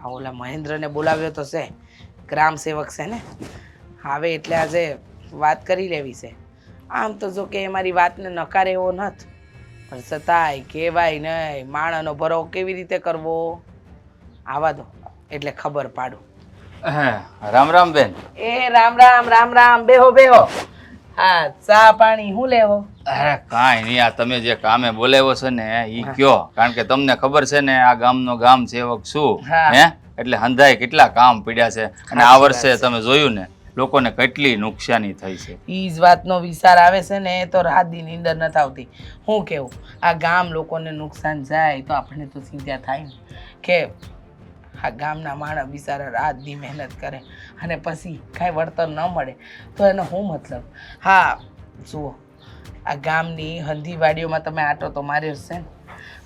આ ઓલા મહેન્દ્રને બોલાવ્યો તો છે, ગ્રામ સેવક છે ને, આવે એટલે આજે વાત કરી લેવી છે. આમ તો જો કે મારી વાતને નકારે એવો નથી, પણ છતાંય કહેવાય નહીં માણસનો ભરો કેવી રીતે કરવો. આવા દો એટલે ખબર પાડું. રામ રામ બેન. એ રામ રામ રામ રામ, બેહો બેહો. હા, ચા પાણી શું લેવો? અરે કાંઈ નહીં, આ તમે જે કામે બોલાવ્યો છે ને ઈ કયો, કારણ કે તમને ખબર છે ને આ ગામનો ગામ સેવક છું હે, એટલે હંધાય કેટલા કામ પડ્યા છે. અને આ વર્ષે તમે જોયું ને લોકોને કેટલી નુકસાની થઈ છે. ઈ જ વાતનો વિચાર આવે છે ને તો રાત દી નીંદર નથી આવતી. હું કેવું, આ ગામ લોકોને નુકસાન જાય તો આપણે તો ચિંતા થાય ને કે આ ગામના માણસ બિચારા રાત દી મહેનત કરે અને પછી કાંઈ વળતર ન મળે તો એનો શું મતલબ? હા જુઓ, આ ગામની હંધીવાડીઓમાં તમે આટો તો માર્યો છે ને,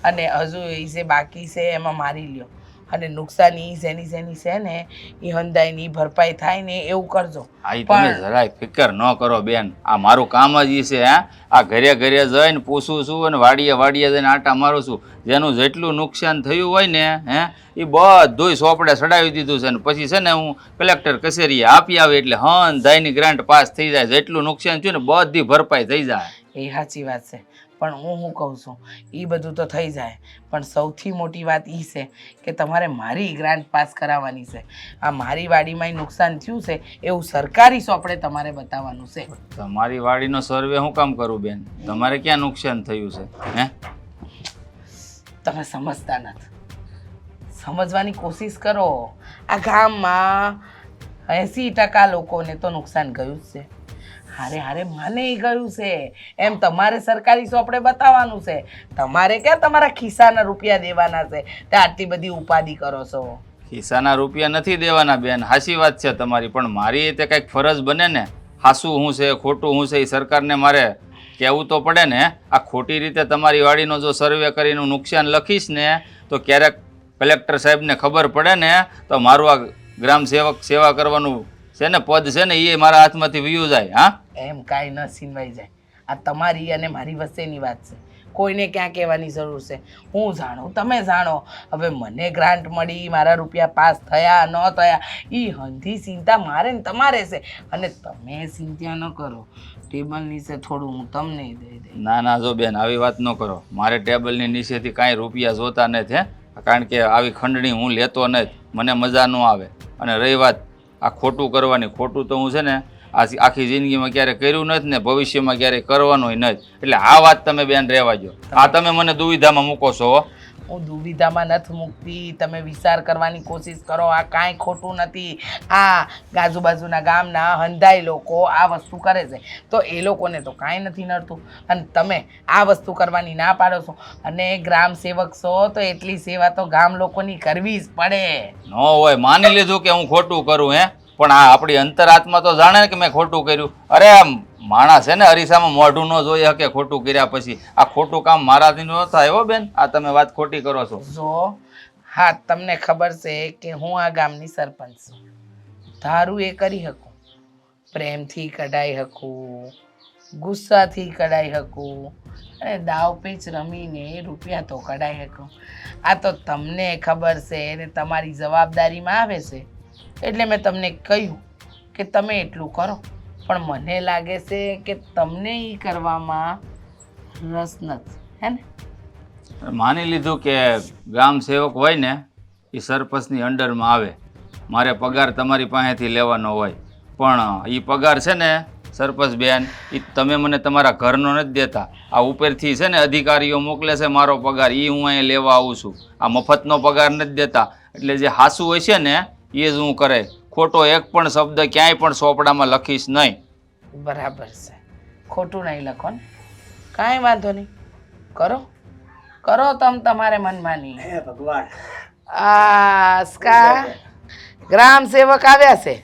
અને હજુ એ જે બાકી છે એમાં મારી લ્યો, અને નુકસાની જેની છે ને એ હંધાઈની ભરપાઈ થાય ને એવું કરજો. તમે જરાય ફિકર ન કરો બેન, આ મારું કામ જ ઈ છે. આ ઘરે ઘરે જઈને પૂછું છું અને વાડીએ જઈને આટા મારું છું. જેનું જેટલું નુકસાન થયું હોય ને એ બધુંય સોપડે ચડાવી દીધું છે. ને પછી છે ને હું કલેક્ટર કચેરીએ આપી આવે એટલે હંધાઈની ગ્રાન્ટ પાસ થઈ જાય. જેટલું નુકસાન થયું ને બધી ભરપાઈ થઈ જાય. એ સાચી વાત છે, પણ હું શું કહું છું, એ બધું તો થઈ જાય, પણ સૌથી મોટી વાત એ છે કે તમારે મારી ગ્રાન્ટ પાસ કરાવવાની છે. આ મારી વાડીમાં નુકસાન થયું છે એવું સરકારી સોપડે તમારે બતાવવાનું છે. તમારી વાડીનો સર્વે હું કામ કરું બેન? તમારે ક્યાં નુકસાન થયું છે હે? તમે સમજતા નથી, સમજવાની કોશિશ કરો. આ ગામમાં 80% લોકોને તો નુકસાન ગયું જ છે. હારે માને ગયું છે એમ તમારે સરકારી સોપડે બતાવવાનું છે. તમારે ક્યાં તમારા ખિસ્સાના રૂપિયા દેવાના છે તે આટલી બધી ઉપાધિ કરો છો? ખિસ્સાના રૂપિયા નથી દેવાના બેન, હાચી વાત છે તમારી, પણ મારી તે કંઈક ફરજ બને ને. હાસું શું છે ખોટું શું છે એ સરકારને મારે કહેવું તો પડે ને. આ ખોટી રીતે તમારી વાડીનો જો સર્વે કરીને નુકસાન લખીશ ને તો ક્યારેક કલેક્ટર સાહેબને ખબર પડે ને તો મારું આ ગ્રામ સેવક સેવા કરવાનું છે ને પદ છે ને એ મારા હાથમાંથી વયું જાય. હા, એમ કાંઈ ન છીનવાઈ જાય. આ તમારી અને મારી વચ્ચેની વાત છે, કોઈને ક્યાં કહેવાની જરૂર છે? હું જાણું, તમે જાણો. હવે મને ગ્રાન્ટ મળી, મારા રૂપિયા પાસ થયા ન થયા એ હંધી ચિંતા મારે ને તમારે છે. અને તમે ચિંતા ન કરો, ટેબલ નીચે થોડું હું તમને દઈ દઈ. ના જો બેન, આવી વાત ન કરો. મારે ટેબલની નીચેથી કાંઈ રૂપિયા જોતા નથી કારણ કે આવી ખંડણી હું લેતો નથી, મને મજા ન આવે. અને રહી વાત આ ખોટું કરવાની, ખોટું તો હું છે ને આખી જિંદગીમાં ક્યારે કર્યું નથી ને ભવિષ્યમાં ક્યારે કરવાનું નથી. એટલે આ વાત તમે બેન રહેવા દો. આ તમે મને દુવિધામાં મૂકો છો. હું દુવિધામાં નથી મૂકતી, તમે વિચાર કરવાની કોશિશ કરો. આ કાંઈ ખોટું નથી. આ આજુબાજુના ગામના હંધાઈ લોકો આ વસ્તુ કરે છે તો એ લોકોને તો કાંઈ નથી નડતું, અને તમે આ વસ્તુ કરવાની ના પાડો છો. અને ગ્રામ સેવક છો તો એટલી સેવા તો ગામ લોકોની કરવી જ પડે. ન હોય માની લીધું કે હું ખોટું કરું પણ આ આપણી અંતરાત્મા તો જાણે ને કે મેં ખોટું કર્યું. અરે માણસ છે ને અરીસામાં મોઢું ન જોઈ શકે ખોટું કર્યા પછી. આ ખોટું કામ મારાથી ન થાય હો બેન, આ તમે વાત ખોટી કરો છો. જો હા, તમને ખબર છે કે હું આ ગામની સરપંચ છું. ધારું એ કરી શકું, પ્રેમથી કઢાઈ શકું, ગુસ્સાથી કઢાઈ શકું, અને દાવ પેચ રમીને રૂપિયા તો કઢાઈ શકું. આ તો તમને ખબર છે ને તમારી જવાબદારીમાં આવે છે એટલે મેં તમને કહ્યું કે તમે એટલું કરો. પણ મને લાગે છે કે તમને એ કરવામાં રસ નથી, હે ને? માની લીધું કે ગ્રામ સેવક હોય ને એ સરપંચની અંડરમાં આવે, મારે પગાર તમારી પાસેથી લેવાનો હોય, પણ એ પગાર છે ને સરપંચ બેન એ તમે મને તમારા ઘરનો નથી દેતા. આ ઉપરથી છે ને અધિકારીઓ મોકલે છે મારો પગાર, એ હું અહીંયા લેવા આવું છું. આ મફતનો પગાર નથી દેતા. એટલે જે હાસું હોય છે ને એ જ હું કરે. ખોટો એક પણ શબ્દ ક્યાંય પણ ચોપડામાં લખીશ નહીં. બરાબર છે, ખોટું નહીં લખો ને, કાંઈ વાંધો નહીં. કરો તમે તમારે મનમાની. હે ભગવાન. આસ્કા ગ્રામ સેવક આવ્યા છે,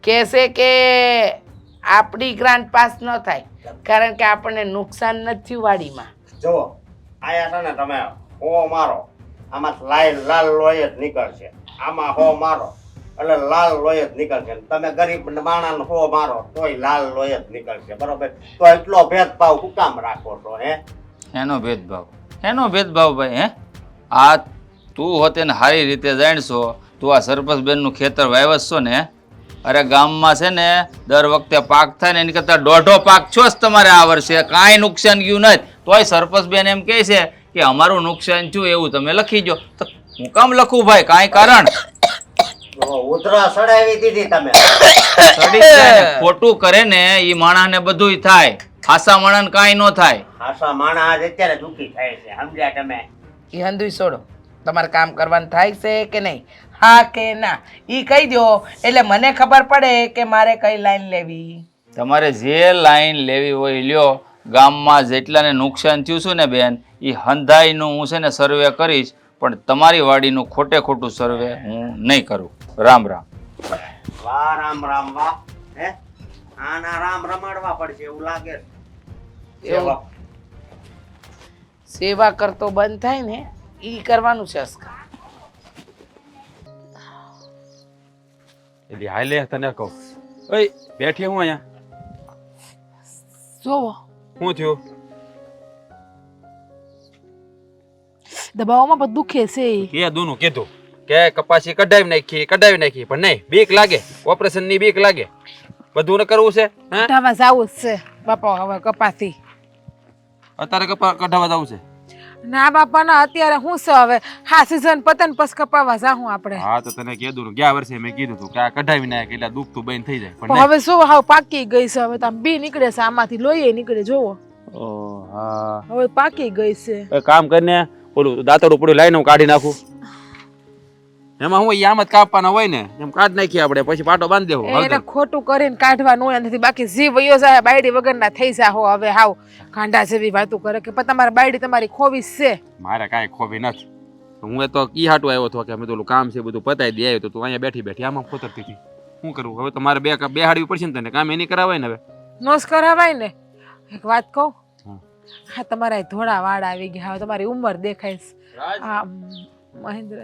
કહેશે કે આપણી ગ્રાન્ટ પાસ ન થાય કારણ કે આપણને નુકસાન નથી થયું વાડીમાં. જુઓ આયા છે ને તમે હો મારો, આમાં લાલ લોહી જ નીકળશે. આમાં હો મારો એટલે લાલ લોહી જ નીકળશે. તમે ગરીબ માણસ હો મારો તોય લાલ લોહી જ નીકળશે. બરોબર? તો એટલો ભેદભાવ શું કામ રાખો છો? એનો ભેદભાવ ભાઈ આ તું હોતે ને સારી રીતે જાણશો તું આ સરપંચબેનનું ખેતર વાવ્યો છો ને, અરે ગામમાં છે ને દર વખતે પાક થાય ને એની કરતાં દોઢો પાક છો જ તમારે આ વર્ષે, કાંઈ નુકસાન ગયું નથી. તોય સરપંચબેન એમ કહે છે કે અમારું નુકસાન થયું એવું તમે લખી દો. તો હું કામ લખું ભાઈ, કાંઈ કારણ? ઉધરા સડાવી દીધી તમે. સડી જ જાય ને. ખોટું કરે ને એ માણસને બધુંય થાય, ખાસા માણસને કાંઈ ન થાય. આશા માણા આજ અત્યારે દુઃખી થાય છે, સમજ્યા તમે? એ હંધુય છોડો, તમારે કામ કરવાનું થાય છે કે નહીં, હા કે ના એ કહી દો એટલે મને ખબર પડે કે મારે કઈ લાઈન લેવી. તમારે જે લાઈન લેવી હોય એ લ્યો. ગામમાં જેટલાને નુકસાન થયું છે ને બેન, એ હંધાઈનું હું છે ને સર્વે કરીશ, પણ તમારી વાડીનું ખોટે ખોટું સર્વે હું નહીં કરું. રામ રામ. વાહ રામ રામ વાહ. હે આના રામ રમાડવા પડશે એવું લાગે છે. એવું સેવા કરતો બંધ થાય ને એ કરવાનું છે અસ્કા. એટલે હાલે તને કહું, ઓય બેઠી હું અહીંયા. જોવો શું થયું? દબાવવામાં બધું દુખે છે. કે દૂનું કીધું કે કપાસી કઢાવી નાખી પણ નહીં, બીક લાગે, ઓપરેશન ની બીક લાગે. બધું ને કરવું છે. હે કઢાવા જાવું જ છે બાપા, હવે કપાસી. અત્યારે કઢાવા જવું છે? ના બાપા ના, અત્યારે હું છે હવે, હા સીઝન પતન પછી કપાવા જાહું આપણે. હા તો તને કીધું, ગયા વર્ષે મેં કીધું તું કે આ કઢાવી નાખ એટલે દુઃખ તું બંધ થઈ જાય. પણ પણ હવે શું હાવ પાકી ગઈ છે, હવે તમે બી નીકળે છે આમાંથી, લોહી નીકળે. જોવો ઓ હા, હવે પાકી ગઈ છે. એક કામ કરીને ઓલું દાંતડું પડ્યું લાઈને હું કાઢી નાખું. એમાં હું આમ જ કાપવાના હોય ને, એમ કાઢી નાખીએ આપણે, પછી પાટો બાંધી દેવો. એને ખોટું કરીને કાઢવાનું હોય નથી, બાકી જીવ વયો જાય, બાયડી વગરના થઈ જાહો. હવે હાવ કાંડા જેવી વાતો કરે કે પણ તમારી બાયડી તમારી ખોવીસ છે. મારે કાંઈ ખોબી નથી. હું તો ઈ હાટું આવ્યો હતો કે અમે તો કામ છે બધું પતાવી દે આવ્યો તો તું અહીંયા બેઠી બેઠી આમાં ખોતરતી હતી. શું કરવું હવે? તો મારે બેહાડવી પડશે ને તને, કામ એની કરાવાય ને હવે. નોસ કરાવાય ને. એક વાત કહું, હા. હા તમારા ધોળા વાળ આવી ગયા, હવે તમારી ઉંમર દેખાય છે. હા મહેન્દ્ર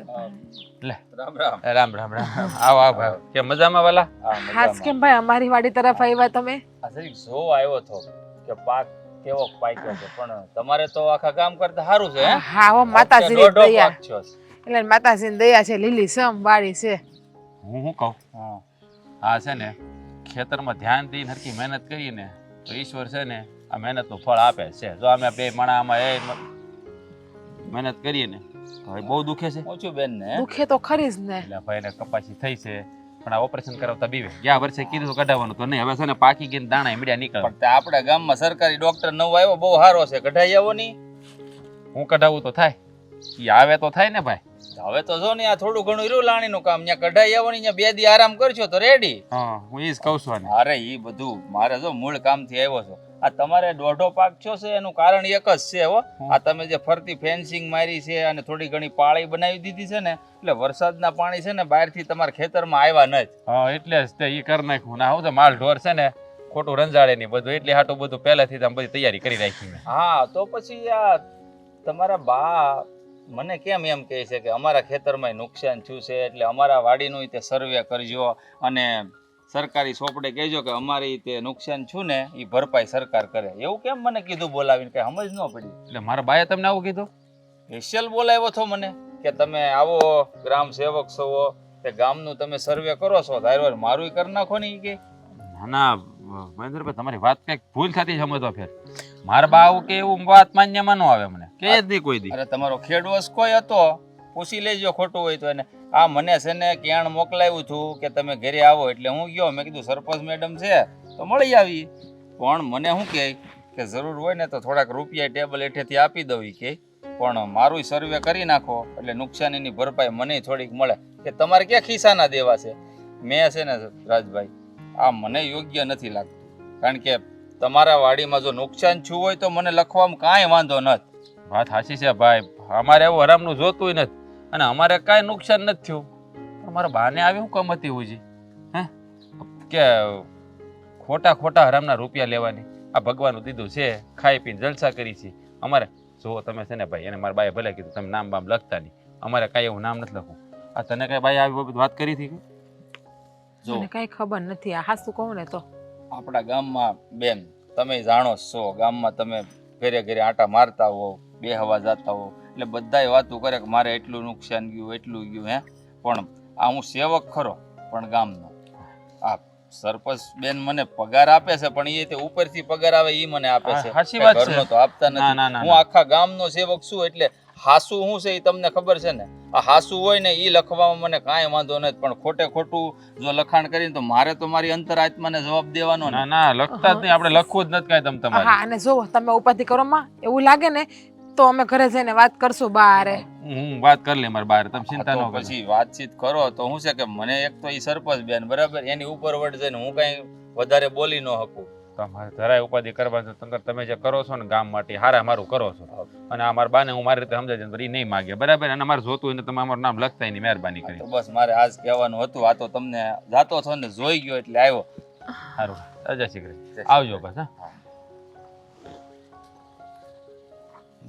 લે રામ રામ. રામ રામ રામ. આવો આવો આવો. કે મજામાં વાલા? હાસ કેમ ભાઈ અમારી વાડી તરફ આવ્યા તમે? આ જરીક જોવા આવ્યો હતો કે પાક કેવો પાક્યો છે, પણ તમારે તો આખા ગામ કરતા સારું છે. હે? હા હો, માતાજીની દોઢો દયા, પાક થયો છે. એટલે માતાજીની દયા છે, લીલી સમ વાડી છે. હું શું કહું, હા. આ છે ને ખેતરમાં ધ્યાન દઈને હરખી મહેનત કરીને તો ઈશ્વર છે ને આ મહેનતનું ફળ આપે છે. જો અમે બે માણા આમાં મહેનત કરીએ ને તો હવે બહુ દુખે છે. ઓછું બેન ને દુખે તો ખરી જ ને. એટલે ભાઈને કપાસી થઈ છે, પણ આ ઓપરેશન કરાવતા બીવે. ગયા વર્ષે કીધું કઢાવવાનું તો નહીં, હવે છે ને પાકી ગઈને દાણા મીડિયા નીકળે. પણ તે આપણા ગામમાં સરકારી ડોક્ટર નવો આવ્યો, બહુ સારો છે, કઢાઈ આવો ની. હું કઢાવું તો થાય, ઈ આવે તો થાય ને ભાઈ. હવે તો જો ને આ થોડું ઘણું રહ્યું લાણીનું કામ, ત્યાં કઢાઈ આવો ને, બે દી આરામ કરશો તો રેડી. હા હું ઈ જ કહું છું આને. અરે ઈ બધું મારે જો મૂળ કામથી આવ્યો છો. આ તમારે દોઢો પાક છો છે એનું કારણ એક જ છે હો. આ તમે જે ફરતી ફેન્સિંગ મારી છે અને થોડી ઘણી પાળી બનાવી દીધી છે ને, એટલે વરસાદના પાણી છે ને બહારથી તમારા ખેતરમાં આવ્યા નથી. હા એટલે જ તે ઈ કરી નાખ્યું. ના હું તો માલ ઢોર છે ને ખોટું રંજાડે નહીં બધું, એટલે હાટું બધું પહેલેથી જ આમ બધી તૈયારી કરી રાખી મેં. હા તો પછી આ તમારા બા મને કેમ એમ કહે છે કે અમારા ખેતરમાં નુકસાન થયું છે, એટલે અમારા વાડીનું તે સર્વે કરજો અને સરકારી સોપડે કહેજો કે અમારી તે નુકસાન છું ને એ ભરપાઈ સરકાર કરે. એવું કેમ મને કીધું બોલાવીને, કઈ સમજ ન પડી. એટલે મારા બાએ તમને આવું કીધું? સ્પેશિયલ બોલાવ્યો છો મને કે તમે આવો ગ્રામ સેવક છો, તે ગામનું તમે સર્વે કરો છો, ધારો મારું કરી નાખો ને. એ કે ના ના મહેન્દ્રભાઈ તમારી વાત કઈક ભૂલ થતી સમજવા ફેર. મારા બા આવું કે એવું વાત માન્યમાં ન આવે, મને કે જ નહીં કોઈ દી. અરે તમારો ખેડવસ કોઈ હતો, પૂછી લેજો ખોટું હોય તો એને. આ મને છે ને ક્યાણ મોકલાવ્યું હતું કે તમે ઘરે આવો, એટલે હું ગયો. મેં કીધું સરપંચ મેડમ છે તો મળી આવી, પણ મને શું કહે કે જરૂર હોય ને તો થોડાક રૂપિયા ટેબલ હેઠેથી આપી દઉં. એ કે પણ મારું સર્વે કરી નાખો એટલે નુકસાનીની ભરપાઈ મને થોડીક મળે. કે તમારે ક્યાં ખિસ્સાના દેવા છે? મેં છે ને રાજભાઈ આ મને યોગ્ય નથી લાગતું, કારણ કે તમારા વાડીમાં જો નુકસાન થયું હોય તો મને લખવામાં કાંઈ વાંધો નથી. વાત સાચી છે ભાઈ, અમારે એવું હરામનું જોતું નથી અને અમારે કાંઈ નુકસાન નથી થયું. અમારા બાને આવી શું કમ હતી હુજી? હે કે ખોટા ખોટા હરામના રૂપિયા લેવાની? આ ભગવાનનું દીધું છે, ખાઈ પીને જલસા કરી છે. અમારે જો તમે છે ને ભાઈ, એને મારા બાએ ભલે કીધું તમે નામ બામ લખતા નહીં, અમારે કાંઈ એવું નામ નથી લખવું. આ તને કાંઈ બાઈ આવી વાત કરી હતી? જો મને કઈ ખબર નથી, આ હાસું કહું ને તો આપણા ગામમાં બેન તમે જાણો છો, ગામમાં તમે ઘરે ઘરે આંટા મારતા હો, બે હવા જતા હો, એટલે બધાય વાતો કરે કે મારે એટલું નુકસાન ગયું એટલું ગયું. હે પણ આ હું સેવક ખરો પણ ગામનો. આ સરપંચ બેન મને પગાર આપે છે પણ એ તે ઉપરથી પગાર આવે એ મને આપે છે. સાચી વાત છે. ઘરનો તો આપતા ના, ના, નથી. ના, હું આખા ગામનો સેવક છું એટલે હાસુ શું છે એ તમને ખબર છે ને. આ હાસુ હોય ને એ લખવામાં મને કાંઈ વાંધો નથી, પણ ખોટે ખોટું જો લખાણ કરીને તો મારે તો મારી અંતરાત્માને જવાબ દેવાનો ના ને. ના લખતા જ નહીં, આપણે લખવું જ નથી કાંઈ તમારે. હા અને જો તમે ઉપાધિ કરો માં એવું લાગે ને તો અમે ઘરે જઈને વાત કરશું બારે. હું વાત કરી લે મારા બાર, તમે ચિંતા ન તો કરો. પછી વાતચીત કરો તો શું છે કે મને એક તો એ સરપંચ બેન બરાબર એની ઉપર વટ જઈને હું કઈ વધારે બોલી ન શકું. તમારે જરાય ઉપાધિ કરવા છે તમે જે કરો છો ને ગામ માટે હારા મારું કરો છો, અને આ મારા બાને હું મારી રીતે સમજાવી દઉં, એ નહીં માગે બરાબર, અને અમારે જોતું હોય ને તમે અમારું નામ લખતા એની મહેરબાની કરી. તો બસ મારે આજ કહેવાનું હતું. આ તો તમને જાતો છો ને જોઈ ગયો એટલે આવ્યો. સારું, જય શ્રી કૃષ્ણ, આવજો બસ. હા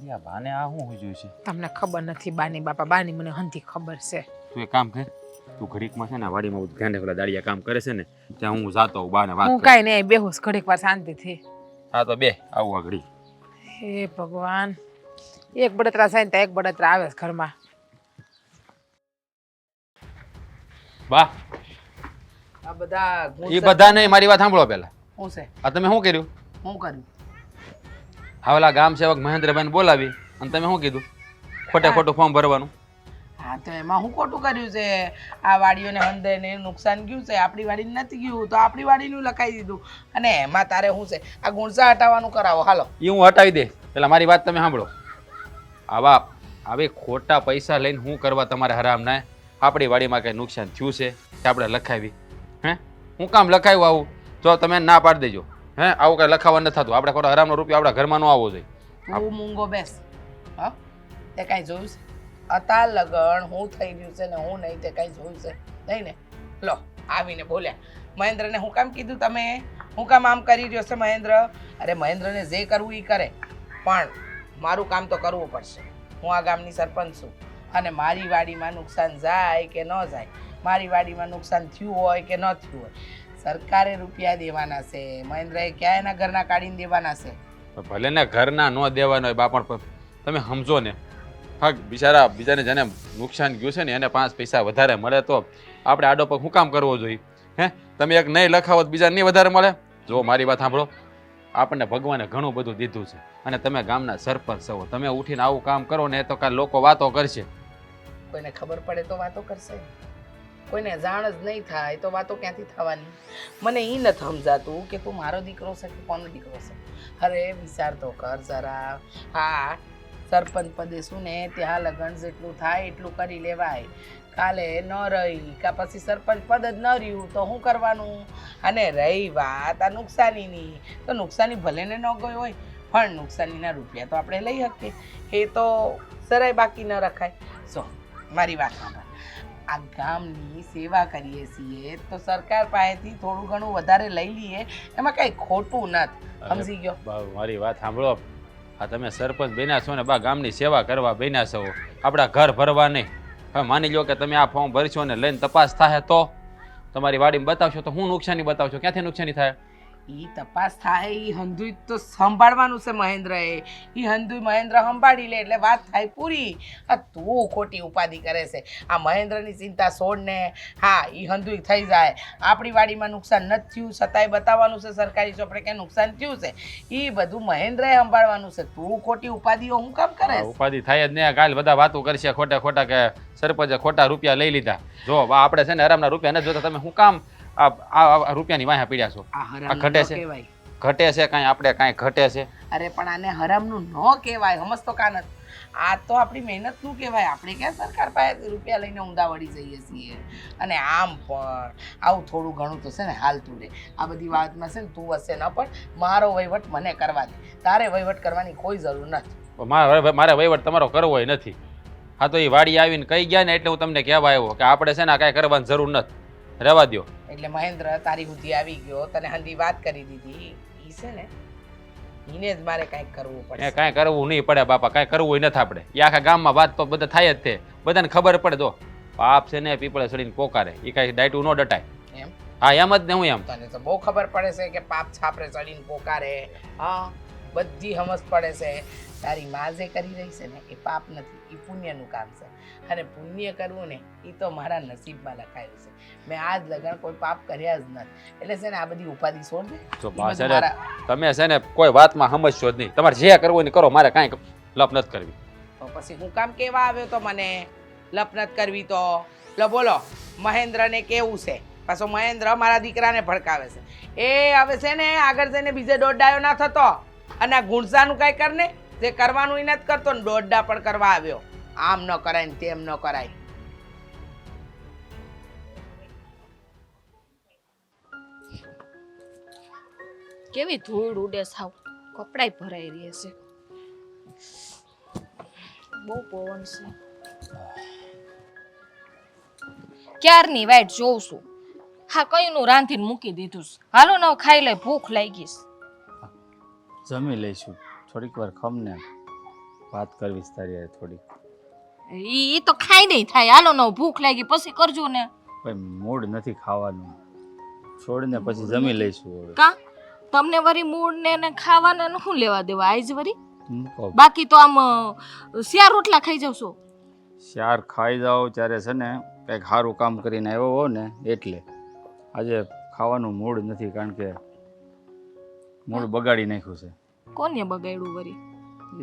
યા બાને આ શું જોયું છે? તમને ખબર નથી બાની બાપા, બાની મને હંધી ખબર છે. તું એક કામ કર, તું ઘડીકમાં છે ને વાડીમાં ગાંડે પેલા દાડિયા કામ કરે છે ને ત્યાં હું જાતો હોઉં બાને વાત હું કરું. કાંઈ નહીં બેહોશ ઘડીક વાર શાંતિથી. હા તો બે આવું આ ઘડી. હે ભગવાન, એક બળતરા થાય ને તો એક બળતરા આવે છે ઘરમાં. બા આ બધા એ બધા નહીં, મારી વાત સાંભળો પહેલા. શું છે? આ તમે શું કર્યું? શું કર્યું? હાવલા ગામ સેવક મહેન્દ્રભાઈને બોલાવી અને તમે શું કીધું? ખોટે ખોટું ફોર્મ ભરવાનું. હા તો એમાં હું ખોટું કર્યું છે? આ વાડીઓને હંધેને નુકસાન ગયું છે, આપણી વાડીને નથી ગયું તો આપણી વાડીનું લખાઈ દીધું. અને એમાં તારે શું છે? આ ગુણસા હટાવવાનું કરાવો. હાલો એ હું હટાવી દે, પેલા મારી વાત તમે સાંભળો. આવા હવે ખોટા પૈસા લઈને શું કરવા તમારે હરામ ના? આપણી વાડીમાં કંઈ નુકસાન થયું છે કે આપણે લખાવી? હે હું કામ લખાવ્યું આવું? જો તમે ના પાડી દેજો. હે આવું કંઈ લખાવા નથી થતું. આપણે ખોટા હરામનો રૂપિયો આપણા ઘરમાં ન આવવો જોઈએ. તું મૂંગો બેસ. હા તે કાંઈ જોયું છે? અતાર લગણ હું થઈ રહ્યું છે ને હું નહીં તે કાંઈ જોયું છે નહીં ને? લો આવીને બોલ્યા મહેન્દ્રને હું કામ કીધું તમે? હું કામ આમ કરી રહ્યો છે મહેન્દ્ર? અરે મહેન્દ્રને જે કરવું એ કરે, પણ મારું કામ તો કરવું પડશે. હું આ ગામની સરપંચ છું અને મારી વાડીમાં નુકસાન જાય કે ન જાય, મારી વાડીમાં નુકસાન થયું હોય કે ન થયું હોય, સરકારે રૂપિયા દેવાના છે. મહેન્દ્રએ ક્યાં એના ઘરના કાઢીને દેવાના છે? ભલે ને ઘરના ન દેવાનો હોય બા, પણ તમે સમજો ને. હા બિચારા બીજાને જેને નુકસાન ગયું છે ને એને 5 પૈસા વધારે મળે તો આપણે આડો પગ શું કામ કરવો જોઈએ? હે તમે એક નહીં લખાવો બીજાને નહીં વધારે મળે? જો મારી વાત સાંભળો, આપણને ભગવાને ઘણું બધું દીધું છે અને તમે ગામના સરપંચ છો, તમે ઉઠીને આવું કામ કરો ને તો કાલ લોકો વાતો કરશે. કોઈને ખબર પડે તો વાતો કરશે, કોઈને જાણ જ નહીં થાય તો વાતો ક્યાંથી થવાની? મને એ નથી સમજાતું કે તું મારો દીકરો છે કે કોનો દીકરો છે. અરે વિચાર તો કર જરા. હા સરપંચ પદે શું ને ત્યાં લગન જેટલું થાય એટલું કરી લેવાય. કાલે ન રહી કે પછી સરપંચ પદ જ ન રહ્યું તો શું કરવાનું? અને રહી વાત આ નુકસાનીની, તો નુકસાની ભલે ને ન ગઈ હોય પણ નુકસાનીના રૂપિયા તો આપણે લઈ શકીએ. એ તો જરાય બાકી ન રખાય. જો મારી વાત સાંભળ, આ ગામની સેવા કરીએ છીએ તો સરકાર પાસેથી થોડું ઘણું વધારે લઈ લઈએ, એમાં કંઈ ખોટું નથી. સમજી ગયો? બા મારી વાત સાંભળો, આ તમે સરપંચ બન્યા છો ને બા, ગામની સેવા કરવા બન્યા છો, આપણા ઘર ભરવા નહીં. હવે માની લો કે તમે આ ફોર્મ ભરશો ને લઈને તપાસ થાય તો તમારી વાડીમાં બતાવશો તો હું નુકસાની બતાવશો? ક્યાંથી નુકસાની થાય? ઈ તપાસ થાય, ઈ હંધુય તો સંભાળવાનું છે મહેન્દ્રએ. ઈ હંધુય મહેન્દ્ર સંભાળી લે એટલે વાત થાય પૂરી. આ તું ખોટી ઉપાધિ કરે છે. આ મહેન્દ્રની ચિંતા છોડ ને. હા ઈ હંધુય થઈ જાય. આપણી વાડીમાં નુકસાન નથી થયું છતાંય બતાવવાનું છે સરકારી ચોપડે કે નુકસાન થયું છે. ઈ બધું મહેન્દ્રએ સંભાળવાનું છે. તું ખોટી ઉપાધિઓ હું કામ કરે છે? ઉપાધિ થાય જ નહીં. કાલ બધા વાતો કરશે ખોટા ખોટા કે સરપંચે ખોટા રૂપિયા લઈ લીધા. જો બા આપણે છે ને આરામના રૂપિયા નથી જોતા, તમે શું કામ આ રૂપિયાની વાહે પીડ્યા છો? આ આ હરામ ઘટે ન છે? કહેવાય. ઘટે છે કાંઈ? આપણે કાંઈ ઘટે છે? અરે પણ આને હરામનું ન કહેવાય, સમજતો કા નથી? આ તો આપણી મહેનતનું કહેવાય. આપણે ક્યાં સરકાર પાસે રૂપિયા લઈને ઊંધા વળી જઈએ છીએ? અને આમ પણ આવું થોડું ઘણું તો છે ને હાલતું રહે. આ બધી વાતમાં છે ને તું વસે ન પણ મારો વહીવટ મને કરવા દે. તારે વહીવટ કરવાની કોઈ જરૂર નથી. મારે વહીવટ તમારો કરવો હોય નથી. હા તો એ વાડી આવીને કહી ગયા ને એટલે હું તમને કહેવા આવ્યો કે આપણે છે ને કાંઈ કરવાની જરૂર નથી, રહેવા દો. એટલે મહેન્દ્ર તારી સુધી આવી ગયો, તને હંધી વાત કરી દીધી. ઈ છે ને એને જ મારે કાંઈક કરવું પડે. કાંઈ કરવું નહીં પડે બાપા, કાંઈ કરવું હોય નથી આપણે. એ આખા ગામમાં વાત તો બધા થાય જ છે, બધાને ખબર પડે. તો પાપ છે ને પીપળે ચડીને પોકારે, એ કાંઈ ડાયટું ન ડટાય. એમ હા એમ જ ને. હું એમ તને તો બહુ ખબર પડે છે કે પાપ છાપરે ચડીને પોકારે. હા બધી સમજ પડે છે. તારી માં જે કરી રહી છે ને એ પાપ નથી, એ પુણ્યનું કામ છે અને પુણ્ય કરવું ને એ તો મારા નસીબમાં લખાયું છે. મેં આજ લગન કોઈ પાપ કર્યા જ નથી. એટલે છે ને આ બધી ઉપાધિ છોડ દે. જો ઈ બા બધું છે ને મારા- તમે છે ને કોઈ વાતમાં સમજશો જ નહીં. તમારે જે કરવું હોય ને કરો, મારે કાંઈ લપ નથી કરવી. તો પછી હું કામ કેવા આવ્યો તો મને લપનત કરવી તો લો બોલો મહેન્દ્રને કેવું છે પાછો મહેન્દ્ર મારા દીકરાને ભડકાવે છે. એ હવે છે ને આગળ જઈને બીજે દોડાયો ના થતો અને આ ગુણસાનું કઈ કર ને જે કરવાનું એ નથી કરતો ને દોડા પણ કરવા આવ્યો. આમ ન કરાય ને તેમ ન કરાય. કેવી ધૂળ ઉડે સાવ કપડાય ભરાઈ રહે છે બહુ પવન છે ક્યારની વાઈટ જોઉં છું હા કઈનું રાંધીને મૂકી દીધું છે હાલો ને હવે ખાઈ લે ભૂખ લાગી છે જમી લઈશું. થોડીક વાર ખમને વાત કરવી છે તારી હારે થોડીક. ઈ તો ખાઈ નહીં થાય હાલો ને હવે ભૂખ લાગી પછી કરજો ને ભાઈ મૂડ નથી ખાવાનું. છોડને પછી જમી લઈશું હવે. કા તમને વરી મૂળ ને ખાવાના શું લેવા દેવા આજ વરી હું કહું, બાકી તો આમ શિયાર રોટલા ખાઈ જાવ છો ચાર ખાઈ જાઓ ત્યારે છે ને કંઈક સારું કામ કરીને આવ્યો હો ને એટલે આજે ખાવાનું મૂડ નથી કારણ કે મૂડ બગાડી નાખ્યું છે. કોને બગાડ્યું વરી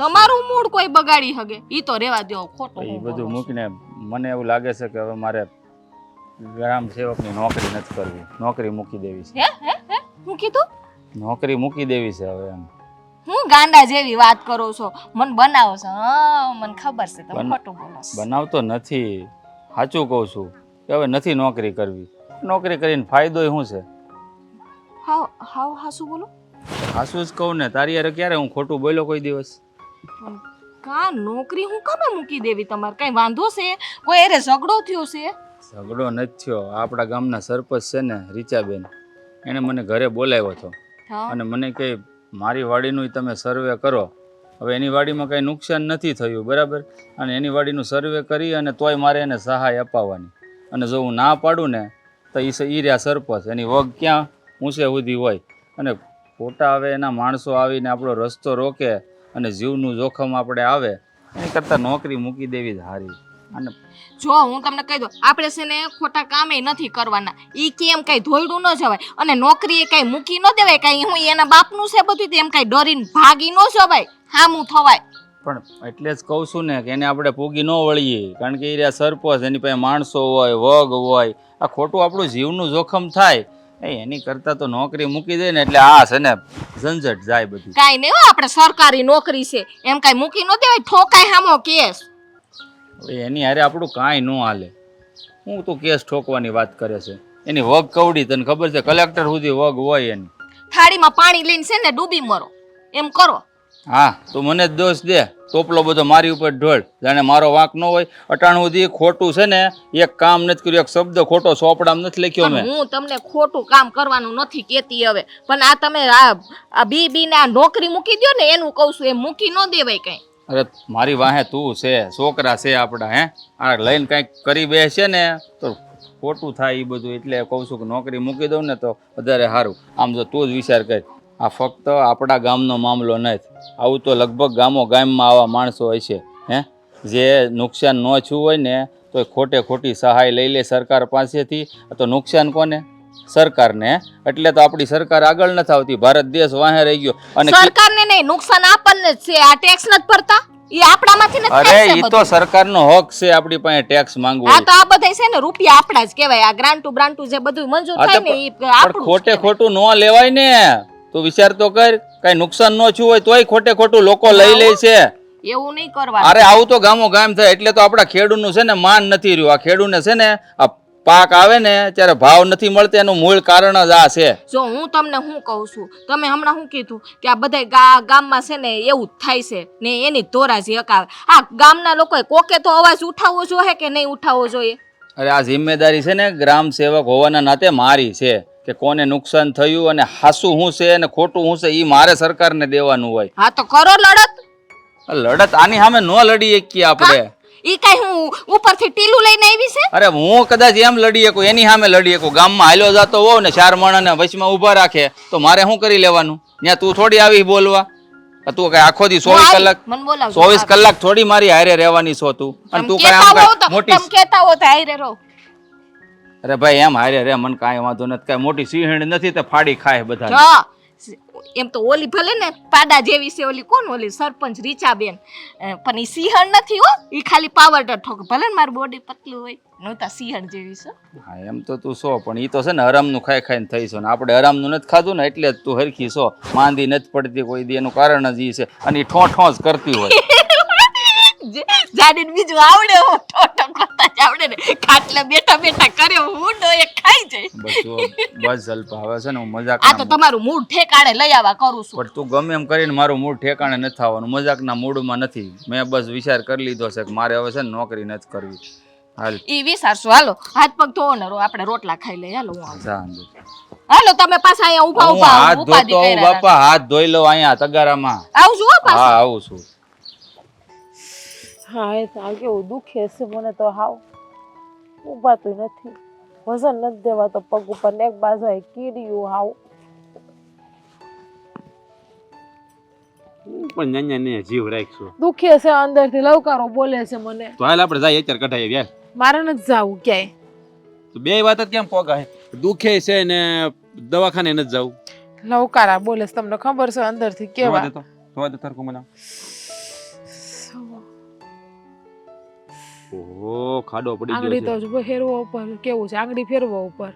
તમારું મૂડ કોઈ બગાડી હગે ઈ તો રેવા દો ખોટું એ હું બધું બોલું છું. મૂકીને મને એવું લાગે છે કે હવે મારે ગ્રામ સેવકની નોકરી નથી કરવી. નોકરી મૂકી દેવી છે. હે હું કીધું નોકરી મૂકી દેવી છે હવે એમ. હું ગાંડા જેવી વાત કરો છો મને બનાવો છો હા મને ખબર છે તમે ખોટું બોલો છો બનાવતો નથી, સાચું કહું છું કે હવે નથી નોકરી કરવી. નોકરી કરીને ફાયદો શું છે? હાવ હાવ હાસુ બોલો સાચું જ કહું ને. તારી યાર ક્યારે હું ખોટું બોલ્યો કોઈ દિવસ? કા નોકરી હું કામે મૂકી દેવી તમારે કઈ વાંધો છે કોઈ એરે ઝઘડો થયો છે ઝઘડો નથી થયો. આપણા ગામના સરપંચ છે ને રીચાબેન, એણે મને ઘરે બોલાવ્યો હતો હા અને મને કહે મારી વાડીનું તમે સર્વે કરો. હવે એની વાડીમાં કંઈ નુકસાન નથી થયું બરાબર, અને એની વાડીનું સર્વે કરી અને તોય મારે એને સહાય અપાવવાની. અને જો હું ના પાડું ને તો એ રહ્યા સરપંચ, એની વગ ક્યાં ઊંચે સુધી હોય. અને ખોટા હવે એના માણસો આવીને આપણો રસ્તો રોકે અને જીવનું જોખમ આપણે આવે એની કરતાં નોકરી મૂકી દેવી જ સારી. અને જો હું તમને કહી દઉં આપણે છે ને ખોટા કામે નથી કરવાના ઈ કેમ કઈ ધોયડું ન જવાય અને નોકરી કઈ મૂકી ન દેવાય કઈ હું એના બાપનું છે બધું તેમ કઈ ડરીને ભાગી ન જવાય હામું થવાય પણ એટલે જ કહું છું ને કે એને આપણે પૂગી ન વળીએ કારણ કે એ રહ્યા સરપંચ, એની પાસે માણસો હોય, વગ હોય, આ ખોટું આપણું જીવનું જોખમ થાય. એની કરતાં તો નોકરી મૂકી દે ને એટલે આ છે ને ઝંઝટ જાય બધી. કાઈ નહીં હો આપણે સરકારી નોકરી છે એમ કઈ મૂકી ન દેવાય ઠોકાય હામો કેસ હવે એની હારે આપણું કાંઈ ન હાલે. હું તું કેસ ઠોકવાની વાત કરે છે? એની વગ કવડી તને ખબર છે? કલેક્ટર સુધી વગ હોય એની. થાળીમાં પાણી લઈને છે ને ડૂબી મરો એમ કરો હા તું મને જ દોષ દે, ટોપલો બધો મારી ઉપર ઢોળ, જાણે મારો વાંક ન હોય. અટાણું સુધી ખોટું છે ને એક કામ નથી કર્યું, એક શબ્દ ખોટો ચોપડામાં નથી લખ્યો મેં. પણ હું તમને ખોટું કામ કરવાનું નથી કેતી હવે પણ આ તમે આ બી ને આ નોકરી મૂકી દો ને એનું કહું છું એ મૂકી ન દેવાય કઈ અરે મારી વાહે તું છે, છોકરા છે આપણા, હે આ લઈને કંઈક કરી બેસે ને તો ખોટું થાય એ બધું. એટલે કહું છું કે નોકરી મૂકી દઉં ને તો વધારે સારું. આમ જો તું જ વિચાર કર, આ ફક્ત આપણા ગામનો મામલો નથી, આવું તો લગભગ ગામમાં આવા માણસો હોય છે હે જે નુકસાન ન થયું હોય ને તો ખોટે ખોટી સહાય લઈ લે સરકાર પાસેથી. તો નુકસાન કોને? સરકારને. એટલે તો આપણી સરકાર આગળ નથી આવતી, ભારત દેશ વાહે રહી ગયો. અને સરકારને નહીં નુકસાન આપણને જ છે આ ટેક્સ નથી ભરતા ઈ આપણામાંથી નથી અરે થાય છે ઈ તો બધું. સરકારનો હક છે આપણી પાસે ટેક્સ માંગવો. આ તો આ બધા છે ને રૂપિયા આપણા જ કહેવાય આ ગ્રાન્ટુ બ્રાન્ટુ જે બધું મંજૂર થાય ને ઈ પણ આપણું ખોટે ખોટું ન લેવાય ને. તું વિચાર તો કર, કઈ નુકસાન ન થયું હોય તોય ખોટે ખોટું લોકો લઈ લે છે. એવું નહીં કરવાનું અરે આવું તો ગામો ગામ થાય. એટલે તો આપણા ખેડૂતનું છે ને માન નથી રહ્યું. આ ખેડૂતને છે ને આ પાક આવે ને ત્યારે ભાવ નથી મળતો, એનું મૂળ કારણ જ આ છે. જો હું તમને શું કહું છું તમે હમણાં શું કીધું કે આ બધા ગામમાં છે ને એવું જ થાય છે ને એની ધોરાજી હકાવે આ ગામના લોકોએ કોકે તો અવાજ ઉઠાવવો જોઈએ કે નહીં ઉઠાવવો જોઈએ અરે આ જિમ્મેદારી છે ને ગ્રામ સેવક હોવાના નાતે મારી છે કે કોને નુકસાન થયું અને હાસું શું છે અને ખોટું શું છે એ મારે સરકારને દેવાનું હોય. હા તો કરો લડત આની સામે ન લડી શકીએ આપણે. ઈ કઈ હું ઉપરથી ટીલું લઈને આવી છે અરે હું કદાચ એમ લડી શકું, એની સામે લડી શકું. ગામમાં હાલ્યો જતો હોવ ને ચાર માણસને વચમાં ઊભા રાખે તો મારે શું કરી લેવાનું? ત્યાં તું થોડી આવી બોલવા. તું કઈ આખો દી 24 કલાક મને બોલાવજો 24 કલાક થોડી મારી હારે રહેવાની છો તું અને તું કઈ આમ કાંઈ મોટી તમે કહેતા હો તો હારે રહો. અરે ભાઈ એમ હારે રે મને કાંઈ વાંધો નથી કાંઈ મોટી સિંહણ નથી તે ફાડી ખાય બધા જો એમ તો ઓલી ભલે ને પાડા જેવી છે ઓલી કોણ ઓલી સરપંચ રીચાબેન પણ ઈ સિંહણ નથી હો ઈ ખાલી પાવડર ઠોક ભલે ને મારી બોડી પતલું હોય નહોતા સિંહણ જેવી છે. હા એમ તો તું સો પણ ઈ તો છે ને હરામનું ખાઈ ખાઈને થઈ છો ને આપણે હરામનું નથી ખાધું ને એટલે જ તું હરખી છો માંદી નથી પડતી કોઈ દી એનું કારણ જ ઈ છે અને ઈ ઠો જ કરતી હોય જાડીને બીજું આવડે હો ટોટો કરતા જ આવડે ને ખાટલે બેઠા બેઠા કરે હું ડો એ ખાઈ જાય. બસ જલપા હવે છે ને હું મજાક આ તો તમારું મૂડ ઠેકાણે લઈ આવવા કરું છું. પણ તું ગમે એમ કરીને મારું મૂડ ઠેકાણે નથી આવવાનું મજાકના મૂડમાં નથી મેં બસ વિચાર કરી લીધો છે કે મારે હવે છે ને નોકરી નથી કરવી હાલ ઈ વિચારશું હાલો હાથ પગ ધોવો ને આપણે રોટલા ખાઈ લઈએ હાલો હું આવું. જા અંદર. હાલો તમે પાછા અહીંયા ઊભા હું ઊભા હાથ ઉપાધિ ધોતો હોઉં કર્યા બાપા હાથ ધોઈ લઉં અહીંયા તગારામાં આવજો હો હા પાછા. આવું છું હા એ તો કેવું દુખે છે મને તો હાવ ઊભાતું નથી વજન નથી દેવાતો પગ ઉપર ને એક બાજુ કીડ્યું હાવ પણ ન્યા ને જીવ રાખશો દુખે છે અંદરથી લવકારો બોલે છે મને તો હાલ આપણે જાય અત્યારે કઢાઈ યાર મારે નથી જાવું ક્યાંય તો બે વાત જ કેમ પોગા દુખે છે ને દવાખાને નથી જવું લવકારા બોલે છે તમને ખબર છે અંદરથી કેવા જોવા દે તરકું મને ઓહો ખાડો પડી આંગળી ગયો તો ફેરવો ઉપર કેવું છે આંગળી ફેરવો ઉપર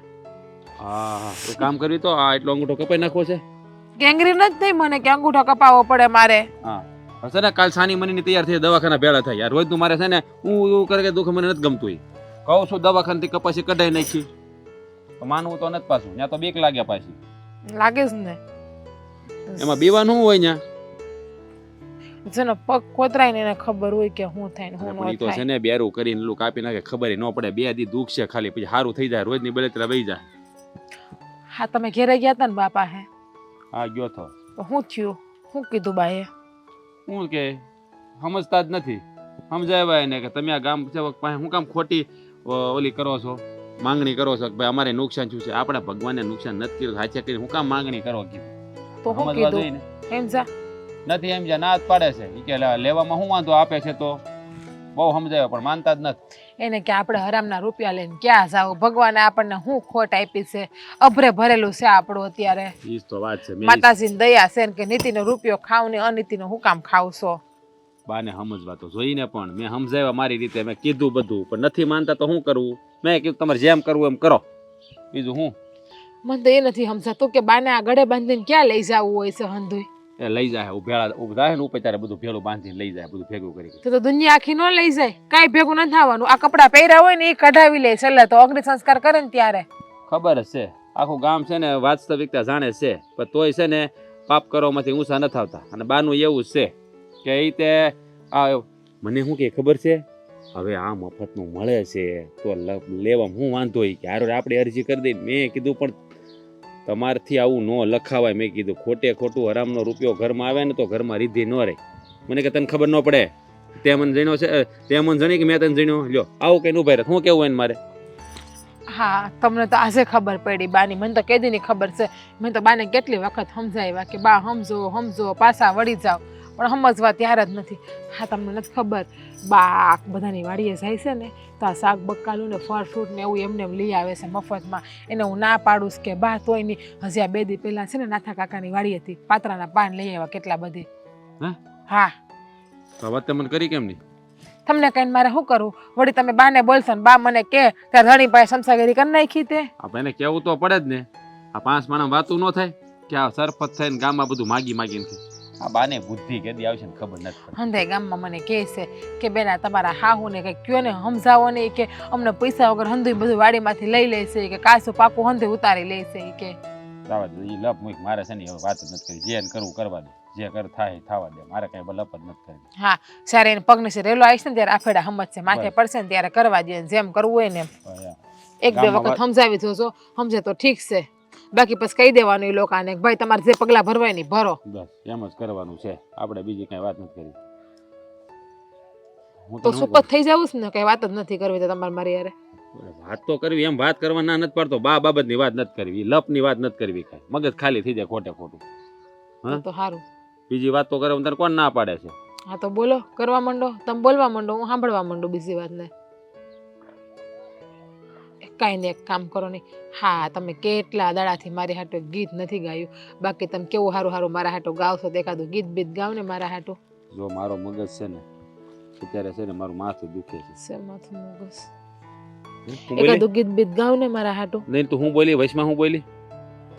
હા તો કામ કરવી તો આ એટલો અંગૂઠો કપાઈ નાખવો છે ગેંગરીન જ નહીં મને કે અંગૂઠો કપાવવો પડે મારે હા હશે ને કાલ સાની મની તૈયાર થઈ દવાખાના ભેળા થાય યાર રોજ તું મારે છે ને હું એવું કરે કે દુઃખ મને નથી ગમતું ઈ. કહું છું દવાખાનાથી કપાસી કઢાઈ નાખી તો માનવું તો નથી પાછું ત્યાં તો બીક લાગ્યા પાછી લાગે જ ને એમાં બીવાનું શું હોય ત્યાં જેનો પગ કોતરાય ને એને ખબર હોય કે શું થાય ને પણ શું ઈ ન તો છે થાય ને બેરું કરીને એટલું કાપી નાખે ખબર ન પડે બે દી દુઃખ છે ખાલી પછી સારું થઈ જાય રોજની બળતરા વહી જાય હા તમે ઘેરે ગયા હતા ને બાપા હે હા ગયો તો તો શું થયું શું કીધું બાએ હું કે સમજતા જ નથી સમજાવ્યા એને કે તમે આ ગામ સેવક પાસે શું કામ ખોટી ઓલી કરો છો માંગણી કરો છો કે ભાઈ અમારે નુકસાન થયું છે આપણે ભગવાનને નુકસાન નથી કર્યું હાચે કરીને હું કામ માંગણી કરો કીધું તો શું સમજવા કીધું જોઈએ ને એમ જા નથી એમ જ્યાં ના જ પાડે છે ઈ કે લેવામાં શું વાંધો આપે છે તો બહુ સમજાય પણ માનતા જ નથી એને કે આપણે હરામના રૂપિયા લઈને ક્યાં જાવ ભગવાને આપણને શું ખોટ આપી છે અભરે ભરેલું છે આપણું અત્યારે ઈ જ તો વાત છે મેં માતાજીની દયા છે ને કે નીતિનો રૂપિયો ખાવ ને અનીતિનો હું કામ ખાવશો બાને સમજવા તો જોઈને પણ મેં સમજાવ્યા મારી રીતે મેં કીધું બધું પણ નથી માનતા તો શું કરવું મેં કીધું તમારે જેમ કરવું એમ કરો બીજું હું મને તો એ નથી સમજાતું કે બાને આ ગળે બાંધીને ક્યાં લઈ જવું હોય છે હંધુય એ લઈ જાય ભેળા ઉભા થાય ને ઉપર ત્યારે બધું ભેળું બાંધીને લઈ જાય બધું ભેગું કરી તો દુનિયા આખી ન લઈ જાય કાંઈ ભેગું નથી થવાનું આ કપડાં પહેર્યા હોય ને એ કઢાવી લે છેલ્લે તો અગ્નિ સંસ્કાર કરે ને ત્યારે ખબર જ છે આખું ગામ છે ને વાસ્તવિકતા જાણે છે પણ તોય છે ને પાપ કરવામાંથી ઊંચા નથી આવતા અને બાનું એવું જ છે કે એ તે આ મને શું કે ખબર છે હવે આ મફતનું મળે છે તો લેવામાં હું વાંધો હોય કે હારો આપણે અરજી કરી દઈ મેં કીધું પણ તમારથી આવું ન લખાવાય મેં કીધું ખોટે ખોટું હરામનો રૂપિયો ઘરમાં આવે ને તો ઘરમાં રીધી ન રહે મને કે તને ખબર ન પડે તે મને જણ્યો છે તે મને જણી કે મેં તને જણ્યો લ્યો આવું કઈ ઉભા રહે શું કેવું એને મારે હા તમને તો આજે ખબર પડી બાની મને તો કેદીની ખબર છે મેં તો બાને કેટલી વખત સમજાવ્યા કે બા સમજો સમજો પાછા વળી જાઓ પણ સમજવા ત્યારે જ નથી હા તમને નથી ખબર બા બધાની વાડીએ જાય છે ને તો આ શાક બકાલું ને ફળ ફ્રૂટ ને એવું એમને એમ લઈ આવે છે મફતમાં એને હું ના પાડું છું કે બા તોય નહીં હજી આ 2 દી પહેલા છે ને નાથા કાકાની વાડીએથી પાત્રાના પાન લઈ આવ્યા કેટલા બધી હા તો વાત મને કરી કેમ નહીં તમને કહીને મારે શું કરવું વળી તમે બાને બોલશો ને બા મને કે ત્યાં ધણી પાસે સંસાગીરી કરી નાખી તે આપણે એને કેવું તો પડે જ ને આ 5 માણસ વાતું ન થાય કે આ સરપંચ થઈને ગામમાં બધું માગી માગીને આ બાને બુદ્ધિ કેદી આવશે ને ખબર નથી હંધે ગામમાં મને કહે છે કે બેના તમારા હાહુ ને કંઈક કયો ને સમજાવો ને કે અમને પૈસા વગર હંધુય બધું વાડીમાંથી લઈ લે છે કે કાચું પાકું હંધે ઉતારી લે છે કે જવા દે ઈ લપ મૂક મારે છે ને હવે વાત જ નથી કરી જે કરવું કરવા દે જે કર થાય થવા દે મારે કઈ લપ જ નથી કરવી હા જ્યારે એને પગ નીચે રેલો આવીશ ને ત્યારે આફેડા સમજશે માથે પડશે ને ત્યારે કરવા દે જેમ કરવું હોય ને એમ એક બે વખત સમજાવી જોજો સમજે તો ઠીક છે બાકી પછી કહી દેવાનું એ લોકોને ભાઈ તમારે જે પગલા ભરવાય નહીં ભરો બસ એમ જ કરવાનું છે આપણે બીજી કઈ વાત નથી કરી તો સુપત થઈ જવું છે ને કઈ વાત જ નથી કરવી તો તમારે મારી યારે વાત તો કરવી એમ વાત કરવા ના નથી પાડતો બા બાબતની વાત નથી કરવી લપની વાત નથી કરવી કઈ મગજ ખાલી થઈ જાય ખોટે ખોટું તો સારું બીજી વાત તો કરે હું તને કોણ ના પાડે છે? હા તો બોલો, કરવા માંડો, તમે બોલવા માંડો, હું સાંભળવા માંડું બીજી વાતને. કાંઈ ને એક કામ કરો નહીં. હા, તમે કેટલા દાડાથી મારી હાટુ ગીત નથી ગાયું, બાકી તમે કેવું સારું સારું મારા હાટુ ગાવશો તો એકાદું ગીત બીત ગાવ ને મારા હાટુ. જો મારો મગજ છે ને અત્યારે છે ને મારું માથું દુખે છે. શેમાંથી મગજ? હું બોલી? એકાદું ગીત બીત ગાવ ને મારા હાટુ. નહીં તું હું બોલી? વચમાં હું બોલી?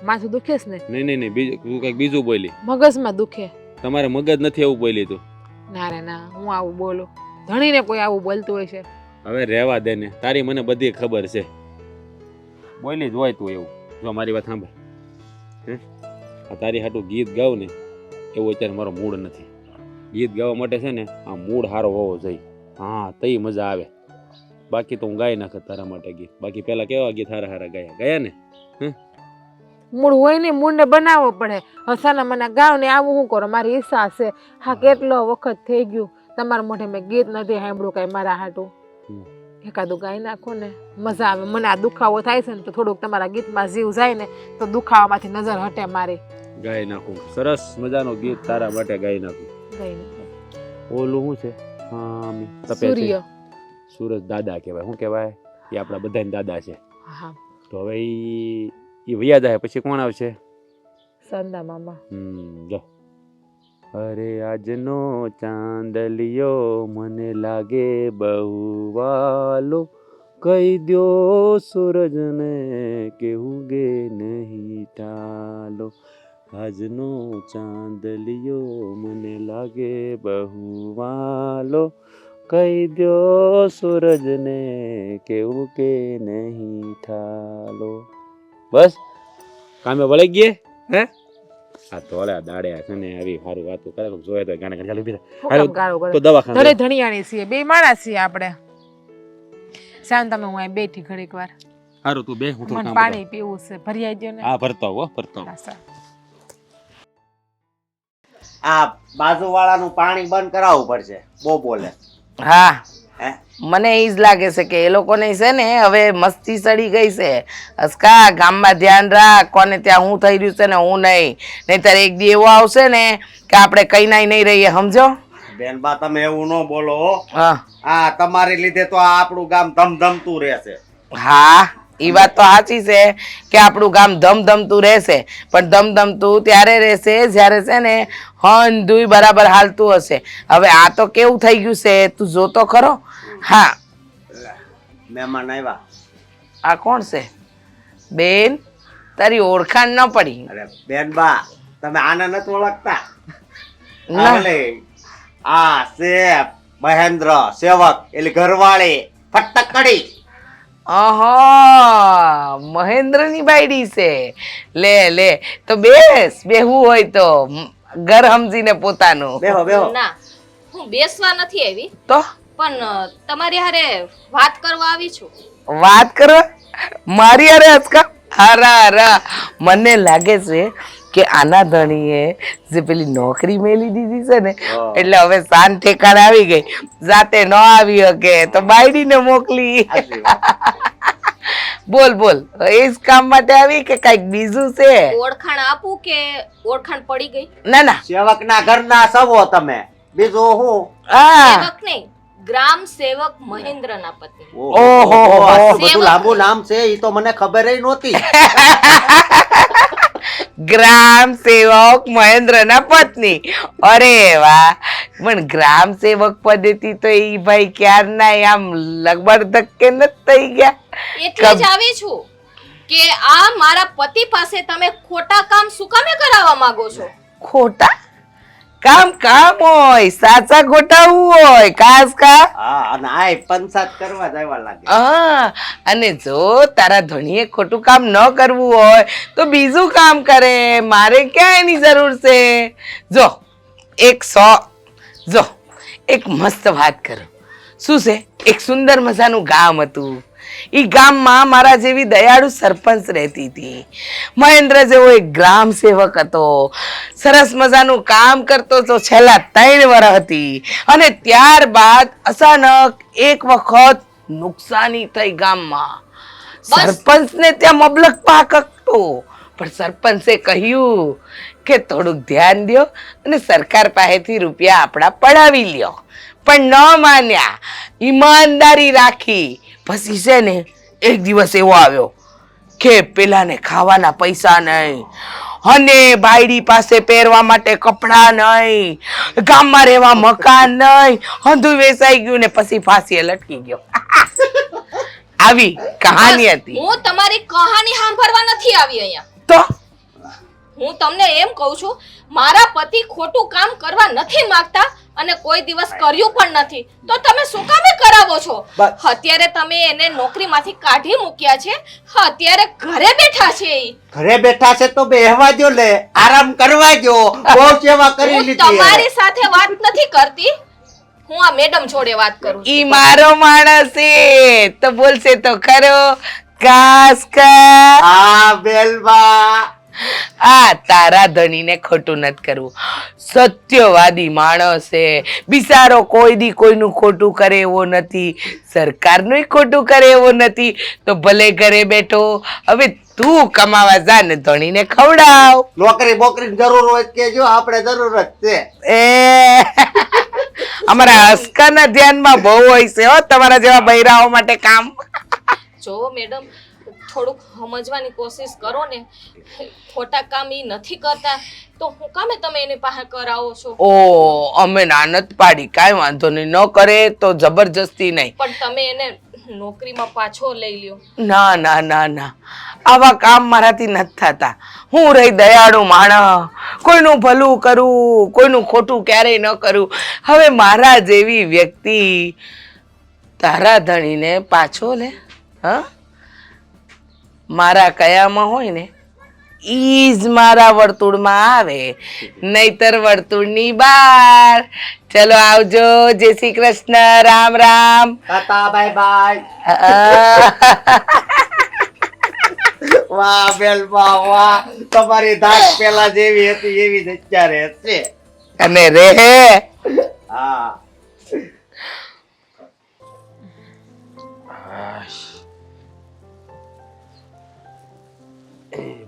માથું દુખે છે ને? નહીં નહીં નહીં, બીજું તું કંઈક બીજું બોલી. મગજમાં દુખે. તમારે મગજ નથી એવું બોલી તું. ના રે ના, હું આવું બોલું? ધણીને કોઈ આવું બોલતું હોય છે? હવે રહેવા દે ને, તારી મને બધી ખબર છે. બોલી જ હોય તું એવું. જો મારી વાત સાંભળ, આ તારી હાટું ગીત ગાવ ને એવું અત્યારે મારો મૂડ નથી. ગીત ગાવા માટે છે ને આ મૂડ સારો હોવો જોઈએ. હા તઈ મજા આવે. બાકી તો હું ગાઈ નાખત તારા માટે ગીત. બાકી પેલા કેવા ગીત હારા હારા ગયા ને. મૂળ હોય ને, મૂળને બનાવવો પડે. હસાના મને ગાવ ને આવું શું કરો? મારી ઈચ્છા છે. હા, કેટલો વખત થઈ ગયું તમારા મોઢે મેં ગીત નથી સાંભળ્યું કાંઈ મારા હાટું. એકાદું ગાઈ નાખો ને, મજા આવે. મને આ દુખાવો થાય છે ને તો થોડુંક તમારા ગીતમાં જીવ જાય ને તો દુખાવામાંથી નજર હટે મારી. ગાઈ નાખું, સરસ મજાનું ગીત તારા માટે ગાઈ નાખું. ગાઈ નાખો. ઓલું શું છે? હા તપે છે. સૂર્ય. સૂરજ દાદા કહેવાય. શું કહેવાય? એ આપણા બધાને દાદા છે. હા, તો હવે એ વૈયા જાય પછી કોણ આવશે? સંદા મામા. જો અરે આજનો ચાંદલિયો મને લાગે બહુ વાલો, કહી દ્યો સૂરજને કે ઉગે નહીં ટાલો. આજનો ચાંદલિયો મને લાગે બહુ વાલો, કહી દ્યો સૂરજને કે ઉગે નહીં ઠાલો. બસ કામે વળી ગયે હે? આ તો ઓલા દાડે છે ને આવી સારું વાતો કરે જોયે તો ગાને ચાલુ બીજા હું કામ ગાળો તો કરે? દવાખાને ધરે ધણિયાણી છીએ, બે માણસ છીએ આપણે. શાંત તમે, હું અહીં બેઠી ઘડીક વાર. સારું તું બે હું તો મને કામ પાણી પીવું છે, ભરી આવજો ને. હા ભરતો હો ભરતો. હા, સારું. આ બાજુવાળાનું પાણી બંધ કરાવવું પડશે. બહુ બોલે. હા, હે? મને એ જ લાગે છે કે એ લોકોને છે ને હવે મસ્તી ચડી ગઈ છે. અસ્કા, ગામમાં ધ્યાન રાખ, કોને ત્યાં હું થઈ રહ્યું છે ને હું નહીં. નહીંતર એક દી એવો આવશે ને કે આપણે કઈ નાય નહીં રહીએ, સમજો? બેનબા તમે એવું ન બોલો હો. હા આ તમારી લીધે તો આ આપણું ગામ ધમધમતું રહેશે. હા, એ વાત તો સાચી છે કે આપણું ગામ ધમધમતું રહેશે, પણ ધમધમતું ત્યારે રહેશે જ્યારે છે ને હંધુય બરાબર હાલતું હશે. હવે આ તો કેવું થઈ ગયું છે તું જોતો ખરો. હા, મહેમાન આવ્યા. આ કોણ છે બેન? તારી ઓળખાણ ન પડી? અરે બેનબા તમે આને નથી ઓળખતા? ના. આ છે મહેન્દ્ર સેવક, એટલે ઘરવાળી ફટકડી. અહા, મહેન્દ્રની બાયડી છે. લે લે, તો બેસ, બેહવું હોય તો ઘર સમજીને પોતાનું. બેહો બેહો. ના, હું બેસવા નથી આવી, તો પણ તમારી હારે વાત કરવા આવી છું. વાત કરવા મારી અરે અચકા? હરા હરા, મને લાગે છે કે આના ધણીએ જે પેલી નોકરી મેલી દીધી છે ને એટલે હવે શાન ઠેકાણે આવી ગઈ. જાતે ન આવી શકે તો બાયડીને મોકલી. સાચી વાત. બોલ બોલ, એ જ કામ માટે આવી કે કઈક બીજું છે? ઓળખાણ આપું કે ઓળખાણ પડી ગઈ? ના ના, સેવકના ઘરના સવો તમે, બીજું હું? હા, સેવક નહીં, ગ્રામ સેવક મહેન્દ્રના પત્ની. ઓહો. આટલું બધું સેવક. લાંબુ નામ છે એ તો મને ખબર નહોતી. ગ્રામ સેવક મહેન્દ્રના પત્ની. અરે વાહ, પણ ગ્રામ સેવક પદ્ધતિ તો એ ભાઈ ક્યારના આમ લગભગ ધક્કે નથી થઈ ગયા. એટલે જ આવી છું કે આ મારા પતિ પાસે તમે ખોટા કામ શું કામે કરાવવા માંગો છો? ખોટા કામ કામ હોય, સાચા ગોટાવું હોય, ખાસ કા. હા, અને આ પંચાયત કરવા જ આવ્યા લાગે. હા, અને જો તારા ધણીએ ખોટું કામ ન કરવું હોય તો બીજું કામ કરે. મારે ક્યાં એની જરૂર છે? જો જો એક મસ્ત વાત કરું. શું છે? એક સુંદર મજાનું ગામ હતું. એ ગામમાં મારા જેવી દયાળુ સરપંચ રહેતી હતી. મહેન્દ્ર જેવો એક ગ્રામ સેવક હતો. સરસ મજાનું કામ કરતો તો છેલ્લા 3 વર્ષથી. અને ત્યારબાદ અચાનક એક વખત નુકસાની થઈ ગામમાં. બસ. સરપંચને ત્યાં મબલક પાક હતો. પણ સરપંચે કહ્યું કે થોડુંક ધ્યાન દ્યો અને સરકાર પાસેથી રૂપિયા આપણા પડાવી લ્યો, પણ ન માન્યા, ઈમાનદારી રાખી. પછી છે ને એક દિવસ એવો આવ્યો કે પેલાને ખાવાના પૈસા નહીં અને બાયડી પાસે પહેરવા માટે કપડાં નહીં, ગામમાં રહેવા મકાન નહીં, હંધું વેચાઈ ગયું ને પછી ફાંસીએ લટકી ગયો. આવી કહાની હતી. હું તમારી કહાની સાંભળવા નથી આવી અહીંયા. તો હું તમને એમ કહું છું, મારા પતિ ખોટું કામ કરવા નથી માંગતા અને કોઈ દિવસ કર્યું પણ નથી, તો તમે શું કામે કરાવો છો? અત્યારે તમે એને નોકરીમાંથી કાઢી મૂક્યા છે, અત્યારે ઘરે બેઠા છે ઈ. ઘરે બેઠા છે તો બેહવા જો, લે આરામ કરવા જો, બહુ સેવા કરી હું લીધી. તમારી સાથે વાત નથી કરતી, હું આ મેડમ જોડે વાત કરું છું. ઈ મારો માણસ છે તો બોલશે તો ખરો. ઘાસ કા હા બેલબા, આ તારા ધણીને ખોટું નથી કરવું. સત્યવાદી માણસ છે બિચારો, કોઈ દી કોઈનું ખોટું કરે એવો નથી, સરકારનું ખોટું કરે એવો નથી. તો ભલે ઘરે બેઠો, હવે તું કમાવા જા ને ધણીને ખવડાવ. નોકરી બોકરીની જરૂર હોય તો કેજો, આપણે જરૂર જ છે. એ અમારા હસકાના ધ્યાનમાં બહુ હોય છે હો તમારા જેવા બૈરાઓ માટે કામ. જો મેડમ, થોડુંક સમજવાની કોશિશ કરો ને, ખોટા કામ ઈ નથી કરતા તો હું કામે તમે એની પાસે કરાવો છો? ઓ અમે નાનત પાડી, કાંઈ વાંધો નહીં, ન કરે તો જબરજસ્તી નહીં. પણ તમે એને નોકરીમાં પાછો લઈ લ્યો. ના ના ના ના, આવા કામ મારાથી નથી થતા. હું રહી દયાળુ માણસ, કોઈનું ભલું કરું, કોઈનું ખોટું ક્યારેય ન કરું. હવે મારા જેવી વ્યક્તિ તારા ધણીને પાછો લે? હા, મારા કયામાં હોય ને ઈ જ મારા વર્તુળમાં આવે, નહીતર વર્તુળની બહાર. ચલો આવજો, જય શ્રી કૃષ્ણ, રામ રામ. Tata bye bye. વાહ બેલબા વાહ, તમારી ધાક પેલા જેવી હતી એવી જ અત્યારે છે. અને રે હા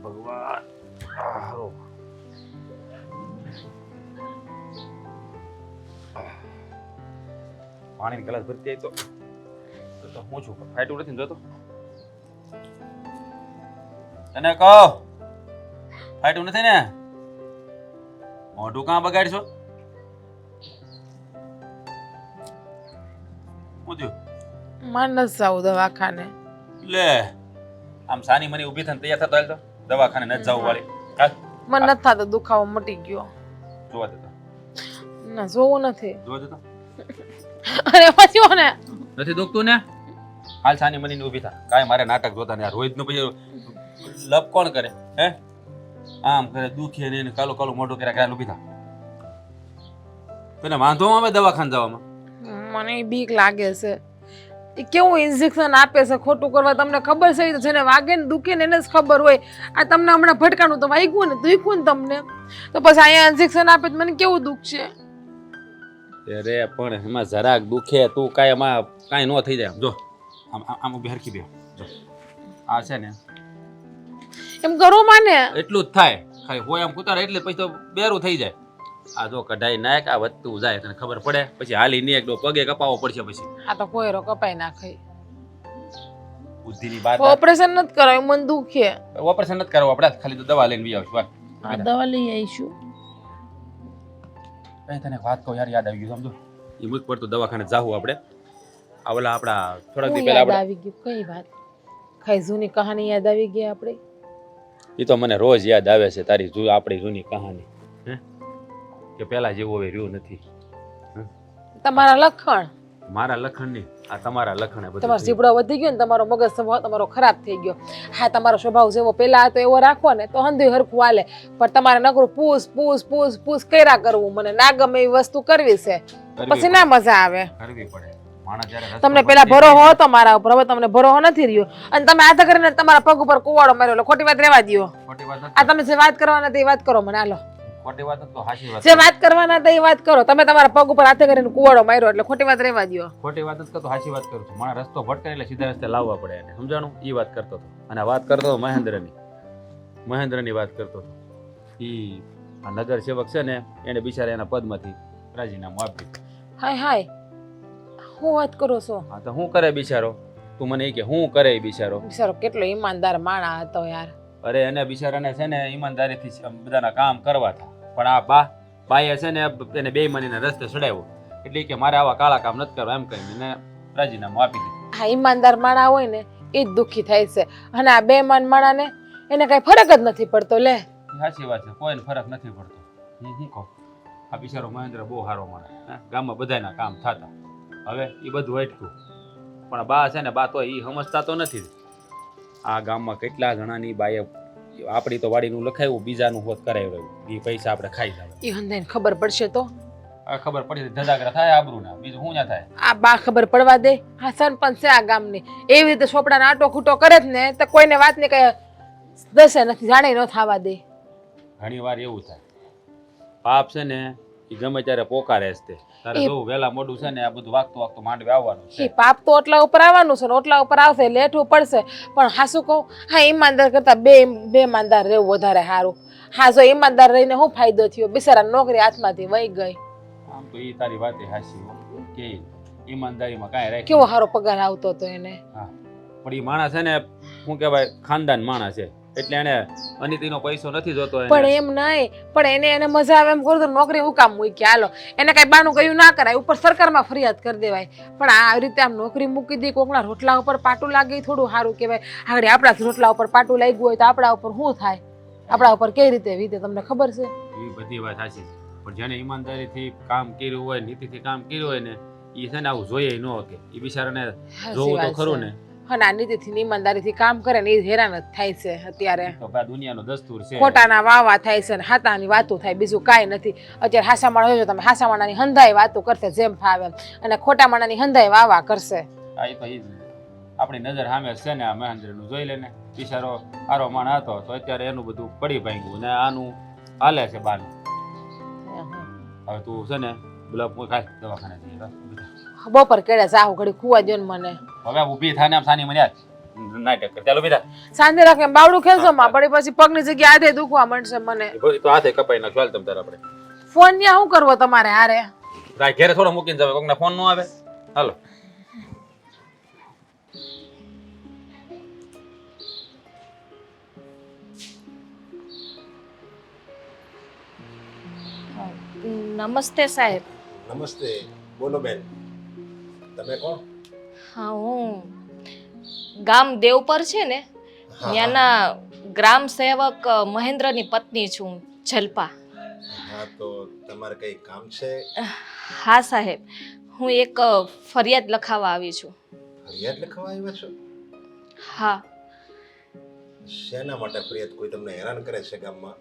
ભગવાન, પાણીની ગ્લાસ ભરતી આવી તો હું છું ફાઈટું નથી ને જોતો. તને કહો ફાઈટું નથી ને? મોઢું કાં બગાડશો? શું થયું? માનસ જાવ દવાખાને. લે આમ સાની મની ઊભી થઈને તૈયાર થતો હાલ તો દવાખાને નથી જવું વાળી. હાલ મને નથી થતો, દુખાવો મટી ગયો. જોવા દેતો, ના જોવું નથી. જોવા દેતો. અરે પછી ને નથી દુખતું ને? હાલ સાની મની ઊભી થા. કાંઈ મારે નાટક જોતા ને રોહિત નું પછી લપ કોણ કરે? હે આમ કરે દુખીએ ને કાલું કાલું મોઢું કર્યા કાલ ઊભી થા. તને વાંધો આવે દવાખાને જવામાં? મને બીક લાગે છે. એ કેવું ઇન્જેક્શન આપે છે ખોટું કરવા, તમને ખબર છે? તો જેને વાગે ને દુખે ને એને જ ખબર હોય. આ તમને હમણાં ભટકાનું તો વાગ્યું ને, દુખ્યું ને તમને, તો પછી અહીંયા ઇન્જેક્શન આપે તો મને કેવું દુખ છે? અરે પણ એમાં જરાક દુખે તું કાંઈ એમાં કાંઈ ન થઈ જાય. જો આમ આમ ઊભી હરખી બે. જો આ છે ને એમ કરો માને એટલું જ થાય, ખાલી હોય આમ કુતારે એટલે પછી તો બેરું થઈ જાય. આ જો કઢાઈ નાખ, આ વધતું જાય તને ખબર પડે. પછી હાલી ની એક પગે કપાવવો પડશે. પછી આ તો કોયરો કપાઈ નાખે. બુદ્ધિની વાત. ઓપરેશન નથી કરાવ્યું, મને દુખે. ઓપરેશન નથી કરવું આપણે, ખાલી તો દવા લઈને બી આવશું. આ દવા લઈ આવીશું. કઈ તને વાત કહું યાર, યાદ આવી ગયું સમજો. એ મુખ પર તો દવાખાને જાવું આપણે. આ ઓલા આપણા થોડાક દી પહેલા યાદ આવી ગયું? કઈ વાત? કઈ જૂની કહાની યાદ આવી ગઈ આપણે? એ તો મને રોજ યાદ આવે છે તારી આપણી જૂની કહાની. હે કે પેલા જેવું હવે રહ્યું નથી. તમારા લખણ, મારા લખણ નહીં, આ તમારા લખણ. તમારો જીભડો વધી ગયો ને, તમારો મગજ સ્વભાવ તમારો ખરાબ થઈ ગયો. હા, તમારો સ્વભાવ જેવો પેલા હતો એવો રાખો ને તો હંધુય હરખું હાલે. પણ તમારે નકરું પૂછ પૂછ પૂછ પૂછ કર્યા કરવું, મને ના ગમે એવી વસ્તુ કરવી છે, પછી ના મજા આવે. કરવી પડે. માણસ જ્યારે તમને પેલા ભરોહો હતો મારા ઉપર, હવે તમને ભરોહો નથી રહ્યો. અને તમે આધા કરીને તમારા પગ ઉપર કુવાડો માર્યો. એટલે ખોટી વાત રહેવા દો. ખોટી વાત આ તમે જે વાત કરવાના હતા એ વાત કરો મને. હાલો, ખોટી વાત તો હાચી વાત. જે વાત કરવાના હતા એ વાત કરો. તમે તમારા પગ ઉપર હાથે કરીને કુવાડો માર્યો એટલે ખોટી વાત રહેવા દો. ખોટી વાત જ કરતો, હાચી વાત કરું છું. મારા રસ્તો ભટકે એટલે સીધા રસ્તે લાવવા પડે એને, સમજાણું? એ વાત કરતો હતો. અને આ વાત કરતો હતો મહેન્દ્રની. મહેન્દ્રની વાત કરતો હતો. આ નગર સેવક છે ને એને બિચારા એના પદમાંથી રાજીનામું આપી દીધું. હાય હાય હું વાત કરો છો? હા તો શું કરે બિચારો? તું મને એ કે શું કરે એ બિચારો? બિચારો કેટલો ઈમાનદાર માણા હતો યાર. અરે એને બિચારાને છે ને ઈમાનદારીથી બધાના કામ કરવા હતા, પણ આ બાઈએ છે ને એને બેઈમાનીના રસ્તે ચડાવ્યો. એટલે કે મારે આવા કાળા કામ નથી કરવા એમ કહીને રાજીનામું આપી દીધું. આ ઈમાનદાર માણા હોય ને એ જ દુઃખી થાય છે, અને આ બેમાન માણાને એને કઈ ફરક જ નથી પડતો. લે સાચી વાત છે, કોઈને ફરક નથી પડતો. હું શું કહું, આ બિચારો મહેન્દ્ર બહુ સારો માણસ, ગામમાં બધાના કામ થતા. હવે એ બધું અટક્યું, પણ બા છે ને બા તો એ સમજતા તો નથી. આ ગામમાં કેટલા જણાની બાએ આપણી તો વાડીનું લખાયું, બીજાનું હોત કરાવ્યું, એ પૈસા આપણે ખાઈ જવા. એ હંધાઈને ખબર પડશે તો આ ખબર પડી ધજાગરા થાય આબરૂના, બીજું શું ના થાય. આ બા ખબર પડવા દે. હા સરપંચ છે આ ગામની, એવી રીતે ચોપડાનો આટો ખૂટો કરે જ ને તો કોઈને વાતને કઈ દસે નથી, જાણે ન થવા દે. ઘણી વાર એવું થાય, પાપ છે ને એ ગમે ત્યારે પોકારે જ તે. તારે જોવું વહેલા મોડું છે ને આ બધું વાગતું માંડવે આવવાનું એ છે. પાપ તો ઓટલા ઉપર આવવાનું છે ને ઓટલા ઉપર આવશે, લેઠવું પડશે. પણ હાસુ કહું, હા ઈમાનદાર કરતા બે ઈમાનદાર રહેવું વધારે સારું. હા જો ઈમાનદાર રહીને શું ફાયદો થયો? બિચારા નોકરી હાથમાંથી વહી ગઈ. આમ તો એ તારી વાત હાચી કે ઈમાનદારીમાં કાંઈ રાખે. કેવો સારો પગાર આવતો હતો એને. હા, પણ એ માણસ છે ને શું કહેવાય, ખાનદાન માણસ છે, એટલે એને અનિતિનો પૈસો નથી જોતો. પણ એમ નહીં, પણ એને મજા આવે એમ કરું તો નોકરી હું કામ મૂકી? હાલો એને કઈ બાનું કયું ના કરાય, ઉપર સરકારમાં ફરિયાદ કરી દેવાય. પણ આ રીતે આમ નોકરી મૂકી દે, કોકના રોટલા ઉપર પાટું લાગે થોડું સારું કહેવાય. આગળ આપણા જ રોટલા ઉપર પાટું લાગ્યું હોય તો આપણા ઉપર શું થાય? આપણા ઉપર કઈ રીતે વીતે તમને ખબર છે? એ બધી વાત સાચી છે, પણ જેને ઈમાનદારીથી કામ કર્યું હોય, નીતિથી કામ કર્યું હોય ને, એ છે ને આવું જોઈએ ન કે એ બિચારાને જોવું તો ખરું ને. અને આ નીતિથી ઈમાનદારીથી કામ કરે ને એ હેરાન જ થાય છે અત્યારે. તો આ દુનિયાનો દસ્તુર છે. ખોટાના વાવા થાય છે ને હાતાની વાતો થાય, બીજું કાંઈ નથી. અત્યારે હાસા માણસ હોય તમે હાસા માણાની હંધાઈ વાતો કરશે જેમ ફાવે, અને ખોટા માણાની હંધાઈ વાવા કરશે. હા, એ તો એ જ આપણી નજર સામે છે ને. આ મહેન્દ્રનું જોઈ લે ને, બિચારો આરો માણ હતો તો અત્યારે એનું બધું પડી ભાંગ્યું ને આનું હાલે છે બાનું. હવે તું છે ને ગુલાબ ખાય દવાખાને જઈએ. બપોર કેળે જાહું ઘડી ખુવા દો ને મને. હવે ઊભી થાને આમ સાની મને યાદ નાટક કર. ચાલો બેટા સાંજે રાખે બાવડું ખેલશો માં પડી, પછી પગની જગ્યાએ આધે દુખવા મળશે મને. તો હાથે કપાઈ નાખ. ચાલ તમ તાર આપણે ફોન ન્યા શું કરવો તમારે? હારે રાય ઘેરે થોડો મૂકીને જાવ, કોકના ફોન નો આવે. હાલો નમસ્તે સાહેબ. નમસ્તે, બોલો બેન, તમે કોણ? હા, હું ગામ દેવપર છે ને ત્યાંના ગ્રામ સેવક મહેન્દ્રની પત્ની છું, જલ્પા. હા, તો તમારે કઈ કામ છે? હા સાહેબ, હું એક ફરિયાદ લખાવા આવી છું. ફરિયાદ લખવા આવ્યા છો? હા. શેના માટે ફરિયાદ? કોઈ તમને હેરાન કરે છે ગામમાં?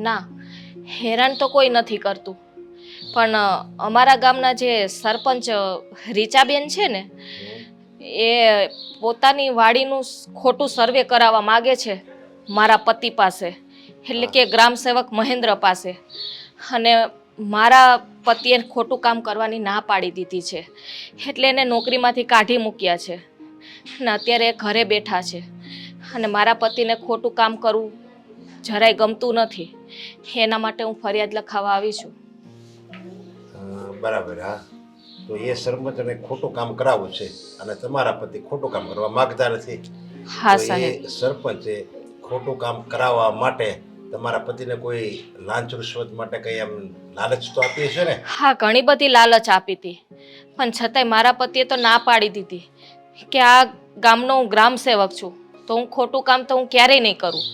ના, હેરાન તો કોઈ નથી કરતું, પણ અમારા ગામના જે સરપંચ રીચાબેન છે ને, એ પોતાની વાડીનું ખોટું સર્વે કરાવવા માગે છે મારા પતિ પાસે, એટલે કે ગ્રામ સેવક મહેન્દ્ર પાસે. અને મારા પતિએ ખોટું કામ કરવાની ના પાડી દીધી છે, એટલે એને નોકરીમાંથી કાઢી મૂક્યા છે ને અત્યારે એ ઘરે બેઠા છે. અને મારા પતિને ખોટું કામ કરવું જરાય ગમતું નથી, એના માટે હું ફરિયાદ લખાવા આવી છું. બરાબર. હા, તો એ સરપંચને ખોટું કામ કરાવવું છે અને તમારા પતિ ખોટું કામ કરવા માંગતા નથી. હા તો સાહેબ. એ સરપંચે ખોટું કામ કરાવવા માટે તમારા પતિને કોઈ લાંચ રૂશ્વત માટે કઈ એમ લાલચ તો આપી છે ને? હા, ઘણી બધી લાલચ આપી હતી, પણ છતાંય મારા પતિએ તો ના પાડી દીધી કે આ ગામનો હું ગ્રામ સેવક છું, તો હું ખોટું કામ તો હું ક્યારેય નહીં કરું,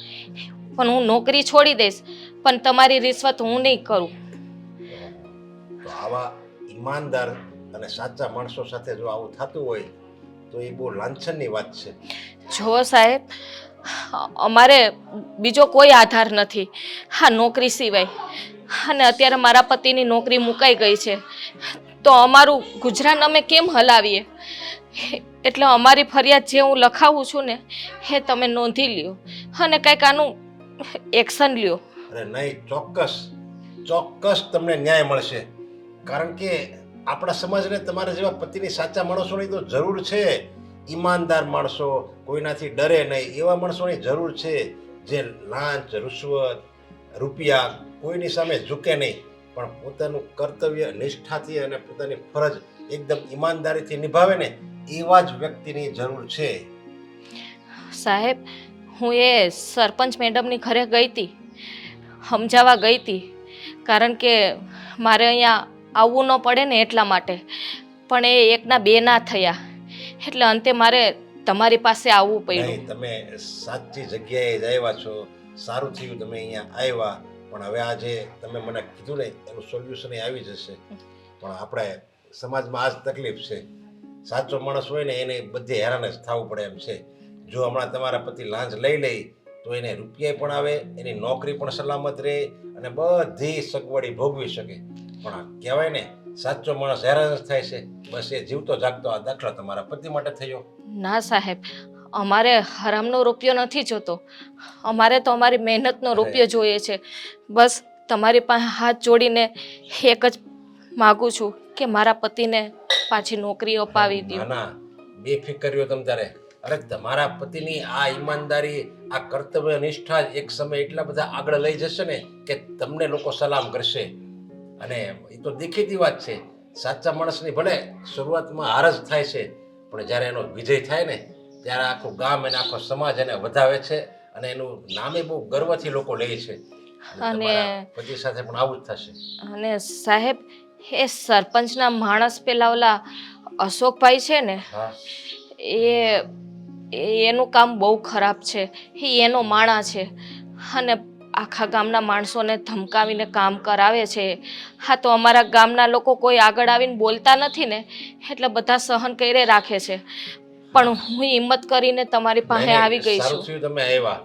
પણ હું નોકરી છોડી દઈશ, પણ તમારી રિશ્વત હું નહીં કરું. તો આવા ઈમાનદાર અને સાચા માણસો સાથે જો આવું થતું હોય તો એ બહુ લાંછનની વાત છે. જો સાહેબ, અમારે બીજો કોઈ આધાર નથી હા નોકરી સિવાય, અને અત્યારે મારા પતિની નોકરી મુકાઈ ગઈ છે, તો અમારું ગુજરાન અમે કેમ હલાવીએ? એટલે અમારી ફરિયાદ જે હું લખાવું છું ને એ તમે નોંધી લ્યો અને કંઈક આનું એક્શન લ્યો. અરે નહીં, ચોક્કસ તમને ન્યાય મળશે. કારણ કે આપણા સમાજને તમારા જેવા પતિની સાચા માણસોની તો જરૂર છે. ઈમાનદાર માણસો, કોઈનાથી ડરે નહીં એવા માણસોની જરૂર છે. જે લાંચ રૂશ્વત રૂપિયા કોઈની સામે ઝૂકે નહીં, પણ પોતાનું કર્તવ્ય નિષ્ઠાથી અને પોતાની ફરજ એકદમ ઈમાનદારીથી નિભાવે ને એવા જ વ્યક્તિની જરૂર છે. સાહેબ, હું એ સરપંચ મેડમની ઘરે ગઈ હતી, સમજાવવા ગઈ હતી, કારણ કે મારે અહીંયા આવવું ન પડે ને એટલા માટે. પણ એ એકના બે ના થયા, એટલે અંતે મારે તમારી પાસે આવવું પડ્યું. નહીં, તમે સાચી જગ્યાએ જ આવ્યા છો. સારું થયું તમે અહીંયા આવ્યા. પણ હવે આ જે તમે મને કીધું ને એનું સોલ્યુશન આવી જશે. પણ આપણે સમાજમાં આ જ તકલીફ છે. સાચો માણસ હોય ને એને બધે હેરાન જ થવું પડે એમ છે. જો હમણાં તમારા પતિ લાંચ લઈ લે તો એને રૂપિયા પણ આવે, એની નોકરી પણ સલામત રહે અને બધી સગવડી ભોગવી શકે. પણ આ કહેવાય ને સાચો માણસ હેરાન જ થાય છે. બસ એ જીવતો જાગતો આ દાખલો તમારા પતિ માટે થયો. ના સાહેબ, અમારે હરામનો રૂપિયો નથી જોતો, અમારે તો અમારી મહેનતનો રૂપિયો જોઈએ છે. બસ તમારી પાસે હાથ જોડીને એક જ માગું છું કે મારા પતિને પાછી નોકરી અપાવી દો. ના ના, બેફિકર રહ્યો તમ તારે. અરે તમારા પતિની આ ઈમાનદારી, આ કર્તવ્ય નિષ્ઠા જ એક સમય એટલા બધા આગળ લઈ જશે ને કે તમને લોકો સલામ કરશે. અને એ તો દેખીતી વાત છે. સાચા માણસની ભલે શરૂઆતમાં હાર જ થાય છે, પણ જ્યારે એનો વિજય થાય ને ત્યારે આખું ગામ અને આખો સમાજ એને વધાવે છે અને એનું નામે બહુ ગર્વથી લોકો લે છે. અને પતિ સાથે પણ આવું જ થશે. અને સાહેબ, એ સરપંચના માણસ પેલા ઓલા અશોકભાઈ છે ને, હા, એનું કામ બહુ ખરાબ છે. એ એનો માણા છે અને આખા ગામના માણસોને ધમકાવીને કામ કરાવે છે. હા, તો અમારા ગામના લોકો કોઈ આગળ આવીને બોલતા નથી ને એટલે બધા સહન કરી રાખે છે. પણ હું હિંમત કરીને તમારી પાસે નહીં, આવી ગઈ સારું છું. થયું તમે આવ્યા.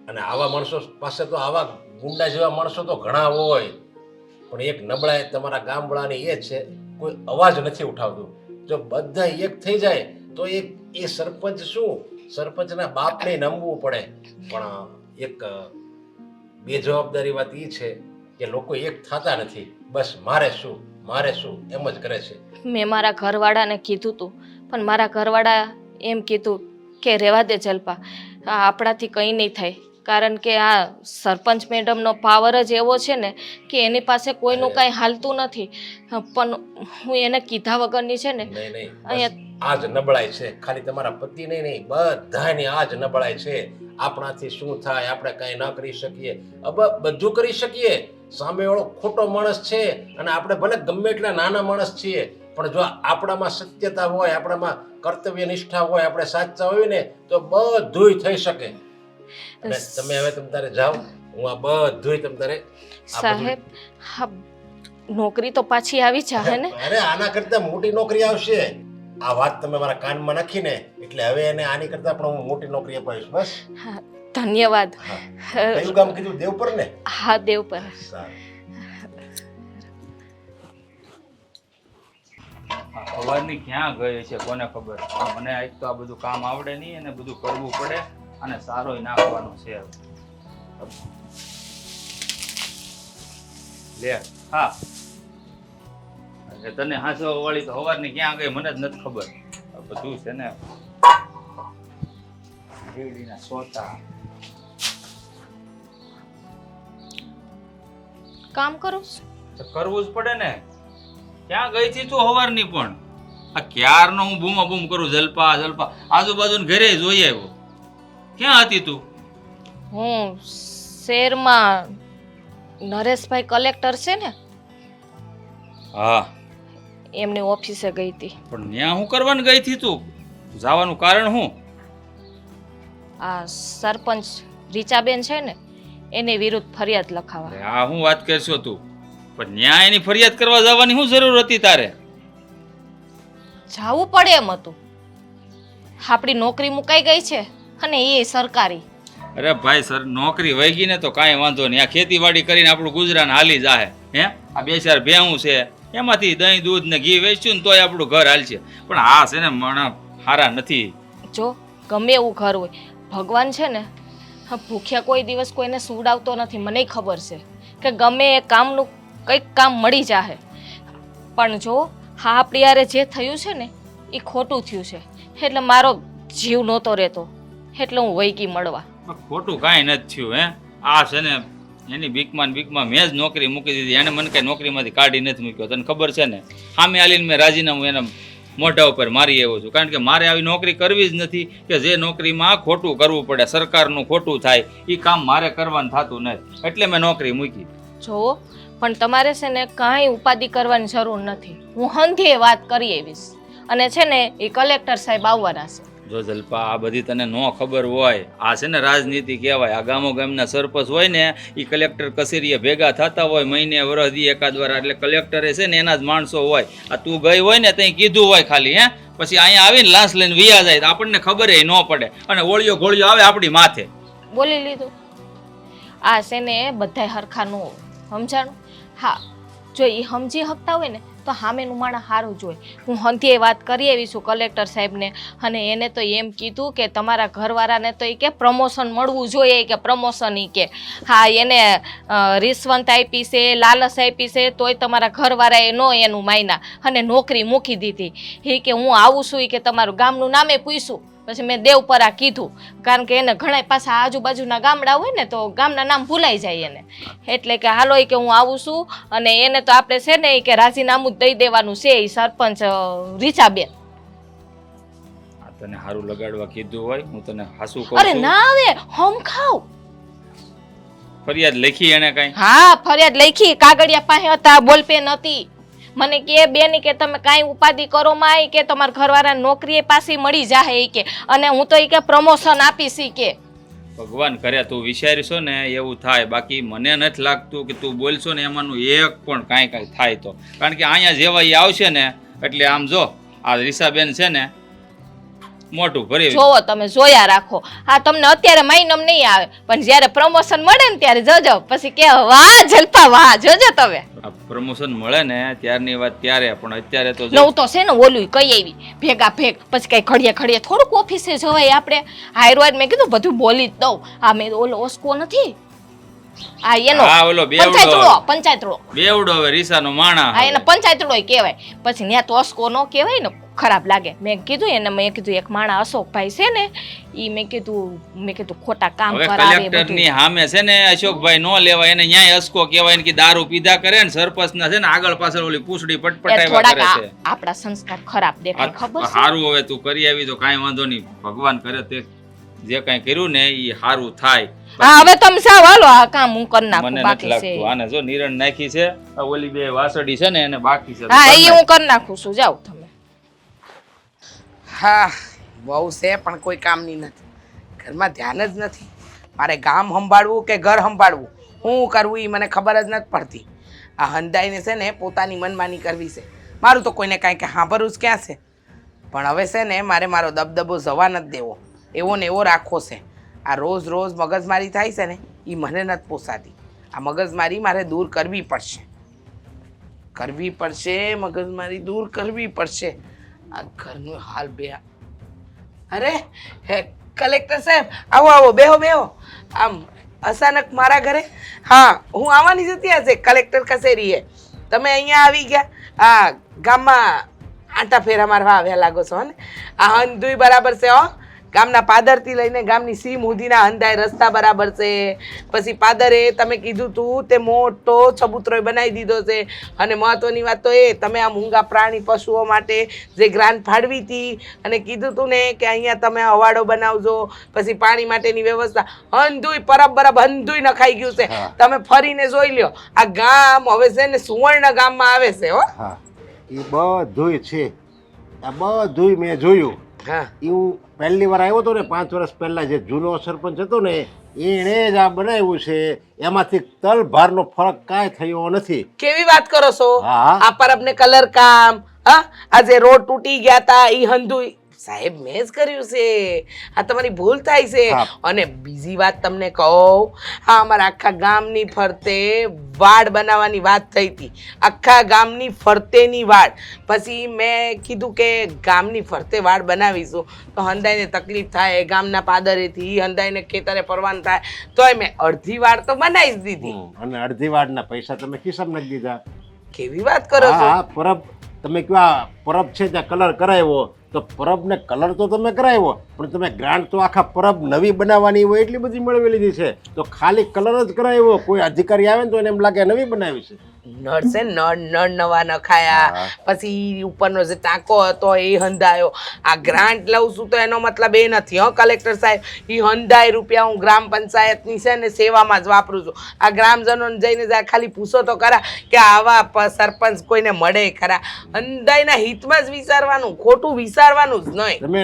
અને આવા માણસો પાસે તો આવા ગુંડા જેવા માણસો તો ઘણા હોય, પણ એક નબળાઈ તમારા ગામવાળાની એ છે, કોઈ અવાજ નથી ઉઠાવતું. જો બધા એક થઈ જાય તો એ સરપંચ શું, સરપંચના બાપને નમવું પડે. પણ એક બેજવાબદારી વાત એ છે કે લોકો એક થતા નથી. બસ મારે શું એમ જ કરે છે. મેં મારા ઘરવાળાને કીધું હતું, પણ મારા ઘરવાળા એમ કીધું કે રહેવા દે જલ્પા, આપણાથી કંઈ નહીં થાય. કારણ કે આ સરપંચ મેડમનો પાવર જ એવો છે ને કે એની પાસે કોઈનું કાંઈ હાલતું નથી. પણ હું એને કીધા વગરની છે ને નહીં, અહીંયા આ જ નબળાઈ છે. ખાલી તમારા પતિ નહીં, બધાની આ જ નબળાઈ છે. આપણાથી શું થાય, આપણે કાંઈ ન કરી શકીએ. બધું કરી શકીએ. સામેવાળો ખોટો માણસ છે અને આપણે ભલે ગમે એટલા નાના માણસ છીએ, પણ જો આપણામાં સત્યતા હોય, આપણામાં કર્તવ્ય નિષ્ઠા હોય, આપણે સાચા હોય ને તો બધુંય થઈ શકે. અને તમે હવે તમ તારે જાઓ, હું આ બધુંય તમ તારે સાહેબ, હા, નોકરી તો પાછી આવી જાહે ને? અરે આના કરતા મોટી નોકરી આવશે. આ વાત તમે મારા કાનમાં નાખીને એટલે હવે એને આની કરતા પણ હું મોટી નોકરી અપાવીશ. બસ, હા, ધન્યવાદ. કયું ગામ કીધું? દેવપર ને? હા, દેવપર. સારું. સવારની ક્યાં ગઈ છે કોને ખબર. મને આજ તો આ બધું કામ આવડે નહીં અને બધું કરવું પડે અને સારોય નાખવાનો છે. લે હા, તને હાસો વાળી તો સવારની ક્યાં ગઈ મને જ નથી ખબર. બધું છે ને રેડીના સોતા. કામ કરો તો કરવું જ પડે ને. ક્યાં ગઈ હતી તું સવારની? પણ આ ક્યારનો હું બૂમા બૂમ કરું, જલપા જલપા, આજુબાજુ ઘરે જોઈ આવ્યો. ક્યાં હતી તું? હું શહેરમાં નરેશભાઈ કલેક્ટર છે ને, હા, એમની ઓફિસે ગઈ હતી. પણ ત્યાં હું કરવાનું ગઈ હતી તું? જવાનું કારણ શું? આ સરપંચ રીચાબેન છે ને એની વિરુદ્ધ ફરિયાદ લખાવા. અરે આ હું વાત કરશો તું? પણ ન્યાય એની ફરિયાદ કરવા જવાની શું જરૂર હતી તારે? જાવું પડે એમ હતું. આપણી નોકરી મુકાઈ ગઈ છે અને એ સરકારી. અરે ભાઈ સર, નોકરી વહી ગઈ ને તો કાંઈ વાંધો નહીં. આ ખેતીવાડી કરીને આપણું ગુજરાન હાલી જાહે. હે, આ બે ચાર ભેહું છે એમાંથી દહીં દૂધ ને ઘી વેચ્યું ને તોય આપણું ઘર હાલશે. પણ આ છે ને માણસ હારા નથી. જો ગમે એવું ઘર હોય, ભગવાન છે ને ભૂખ્યા કોઈ દિવસ કોઈને સુવડાવતો નથી. મને ખબર છે કે ગમે એ કામનું કંઈક કામ મળી જાહે. પણ જો હા, આપણી યારે જે થયું છે ને એ ખોટું થયું છે. એટલે મારો જીવ નહોતો રહેતો, એટલે હું વહી ગઈ મળવા. ખોટું કાંઈ નથી થયું હે. આ છે ને એની બીકમાં ને બીકમાં મેં જ નોકરી મૂકી દીધી. એને મને કાંઈ નોકરીમાંથી કાઢી નથી મૂક્યો. તને ખબર છે ને, સામે આલીને મેં રાજીનામું એના મોઢા ઉપર મારી આવ્યો છું. કારણ કે મારે આવી નોકરી કરવી જ નથી કે જે નોકરીમાં ખોટું કરવું પડે, સરકારનું ખોટું થાય, એ કામ મારે કરવાનું થતું નથી. એટલે મેં નોકરી મૂકી. જો પણ તમારે છે ને કાંઈ ઉપાધિ કરવાની જરૂર નથી. હું હંધીએ વાત કરી આવીશ અને છે ને એ કલેક્ટર સાહેબ આવવાના છે. જો જલ્પા, આ બધી તને ન ખબર હોય, આ છે ને રાજનીતિ કહેવાય. આ ગામો ગામના સરપંચ હોય ને એ કલેક્ટર કચેરીએ ભેગા થતા હોય મહિને વરસદી એકાદ વાર. એટલે કલેક્ટરે છે ને એના જ માણસો હોય. આ તું ગઈ હોય ને ત્યાં કીધું હોય ખાલી, હે, પછી અહીંયા આવીને લાંચ લઈને વિયા જાય તો આપણને ખબર ન પડે અને ઓળિયો ઘોળિયો આવે આપણી માથે. બોલી લીધું. આ છે ને બધાય હરખા ન હોય, સમજાણું? હા, જો એ સમજી શકતા હોય ને તો સામેનું માણસ સારું જોઈએ. હું હંધીએ વાત કરી આવી છું કલેક્ટર સાહેબને અને એને તો એમ કીધું કે તમારા ઘરવાળાને તો એ કે પ્રમોશન મળવું જોઈએ કે પ્રમોશન એ કે હા એને રિશ્વત આપી છે, લાલચ આપી છે, તોય તમારા ઘરવાળાએ નો એનું માયના અને નોકરી મૂકી દીધી. એ કે હું આવું છું એ કે તમારું ગામનું નામે પૂછ્યું. પછી મેં દેવપરા કીધું કારણ કે એને ઘણા પાછા આજુબાજુના ગામડા હોય ને તો ગામના નામ ભૂલાઈ જાય એને. એટલે કે હાલો કે હું આવું છું અને એને તો આપણે છે ને કે રાજીનામું દઈ દેવાનું છે એ સરપંચ રીચાબેન. આ તને સારું લગાડવા કીધું હોય, હું તને હાસું કહું અરે છું. ના આવે હમ ખાવ. ફરિયાદ લખી એને કાંઈ? હા ફરિયાદ લખી, કાગળિયા પાસે હતા, બોલપેન હતી. મને કે બેન કે તમે કાંઈ ઉપાધિ કરો માં કે તમારા ઘરવાળા નોકરી પાછી મળી જાય કે અને હું તો કે પ્રમોશન આપીશ કે. ભગવાન કરે તું વિચારીશો ને એવું થાય. બાકી મને નથી લાગતું કે તું બોલશો ને એમાંનું એક પણ કાંઈ થાય તો. કારણ કે અહીંયા જેવા એ આવશે ને એટલે આમ જો આ રીસાબેન છે ને મોટું ભરી જોવો તમે જોયા રાખો. હા તમને અત્યારે મહિનમ નહીં આવે પણ જ્યારે પ્રમોશન મળે ને ત્યારે જોજો પછી કે વાહ જલપા વાહ જોજો તમે. પ્રમોશન મળે ને ત્યારની વાત ત્યારે, પણ અત્યારે તો હું તો છે ને ઓલું કઈ આવી ભેગા ભેગ પછી કઈ ખડીએ ખડીએ થોડુંક ઓફિસે જવાય આપણે. હાયરવાદ મેં કીધું બધું બોલી જ દઉં. આ મેં ઓલો ઓસ્કો નથી આ એનો ઓલો પંચાયતડો બેવડો હવે રીસાનો માણા. હા એને પંચાયતડો કહેવાય. પછી ત્યાં તો ઓસ્કો નો કહેવાય ને, ખરાબ લાગે. મેં કીધું એને, મેં કીધું એક માણા અશોકભાઈ છે ને ઈ મેં કીધું ખોટા કામ કરાવે. કલેક્ટરની સામે છે ને અશોકભાઈ નો લેવાય, એને ન્યાય અસકો કહેવાય ને કે દારૂ પીધા કરે ને સરપંચ ના છે ને આગળ પાછળ ઓલી પૂછડી પટપટાવ્યા કરે છે. આપણા સંસ્કાર ખરાબ દેખાય ખબર છે. સારું હવે તું કરી આવી તો કાંઈ વાંધો નહીં. ભગવાન કરે તે જે કાંઈ કર્યું ને એ સારું થાય. હા હવે તમે સાવ હાલો આ કામ હું કરી નાખું મને નથી બાકી છે. લાગતું આને જો નિરણ નાખી છે. આ ઓલી બે વાસળી છે ને એને બાકી છે. હા એ હું કરી નાખું છું, જાઓ તમે. હા, બહુ છે પણ કોઈ કામની નથી. ઘરમાં ધ્યાન જ નથી. મારે ગામ સંભાળવું કે ઘર સંભાળવું, શું કરવું એ મને ખબર જ નથી પડતી. આ હંધાઈને છે ને પોતાની મનમાની કરવી છે. મારું તો કોઈને કાંઈ કે સાંભળવું જ ક્યાં છે. પણ હવે છે ને મારે મારો દબદબો જવા નથી દેવો, એવો ને એવો રાખવો છે. આ રોજ રોજ મગજમારી થાય છે ને એ મને નથી પોસાતી. આ મગજમારી મારે દૂર કરવી પડશે, મગજમારી દૂર કરવી પડશે. આ ઘરનું હાલ બે. અરે હે કલેક્ટર સાહેબ, આવો આવો, બેહો. આમ અચાનક મારા ઘરે? હા હું આવવાની જ હતી આજે કલેક્ટર કચેરીએ. તમે અહીંયા આવી ગયા? હા ગામમાં આંટા ફેરા મારવા આવ્યા લાગો છો ને? આ હંધુય બરાબર છે હો. ગામના પાદરથી લઈને ગામની સીમ સુધીના હંધાય રસ્તા બરાબર છે. પછી પાદરે તમે કીધું તું તે મોટો ચબૂતરો બનાવી દીધો છે. અને મહત્વની વાત તો એ તમે આ મૂંગા પ્રાણી પશુઓ માટે જે ગ્રાન્ટ ફાળવી હતી અને કીધું તું ને કે અહીંયા તમે હવાડો બનાવજો, પછી પાણી માટેની વ્યવસ્થા, હંધુય પરબ બરાબર હંધુય નખાઈ ગયું છે. તમે ફરીને જોઈ લ્યો. આ ગામ હવે છે ને સુવર્ણ ગામમાં આવે છે હો. હા એ બધુંય છે. આ બધુંય મેં જોયું. હા એવું પહેલી વાર આવ્યો હતો ને 5 વર્ષ પહેલા જે જૂનો સરપંચ હતો ને એણે જ આ બનાવ્યું છે. એમાંથી તલભારનો ફરક કાંઈ થયો નથી. કેવી વાત કરો છો? હા. આ પરબને કલર કામ, હા આજે રોડ તૂટી ગયા તા ઈ હંધુય સાહેબ મેં જ કર્યું છે. આ તમારી ભૂલ થાય છે. અને બીજી વાત તમને કહું, હા અમારા આખા ગામની ફરતે વાડ બનાવવાની વાત થઈ હતી. આખા ગામની ફરતેની વાડ. પછી મેં કીધું કે ગામની ફરતે વાડ બનાવીશું તો હંધાઈને તકલીફ થાય, ગામના પાદરેથી હંધાઈને ખેતરે પરવાન થાય. તોય મેં અડધી વાડ તો બનાવી જ દીધી. અને અડધી વાડના પૈસા તમે ખિસ્સામાં નાખી દીધા. કેવી વાત કરો છો? હા પરબ તમે કયો પરબ છે ત્યાં કલર કરાવ્યો તો પરબને કલર તો તમે કરાવ્યો, પણ તમે ગ્રાન્ટ તો આખા પરબ નવી બનાવવાની હોય એટલી બધી મેળવી લીધી છે, તો ખાલી કલર જ કરાવ્યો. કોઈ અધિકારી આવે ને તો એને એમ લાગે નવી બનાવી છે. નળ છે, નળ નવા નખાયા, પછી ઉપરનો જે ટાંકો હતો એ હંધાયો. આ ગ્રાન્ટ લઉં છું તો એનો મતલબ એ નથી હો કલેક્ટર સાહેબ, એ હંધાય રૂપિયા હું ગ્રામ પંચાયતની છે ને સેવામાં જ વાપરું છું. આ ગ્રામજનોને જઈને જાય ખાલી પૂછો તો ખરા કે આવા સરપંચ કોઈને મળે ખરા. હંધાયના હિતમાં જ વિચારવાનું, ખોટું વિચારવાનું જ નહીં. તમે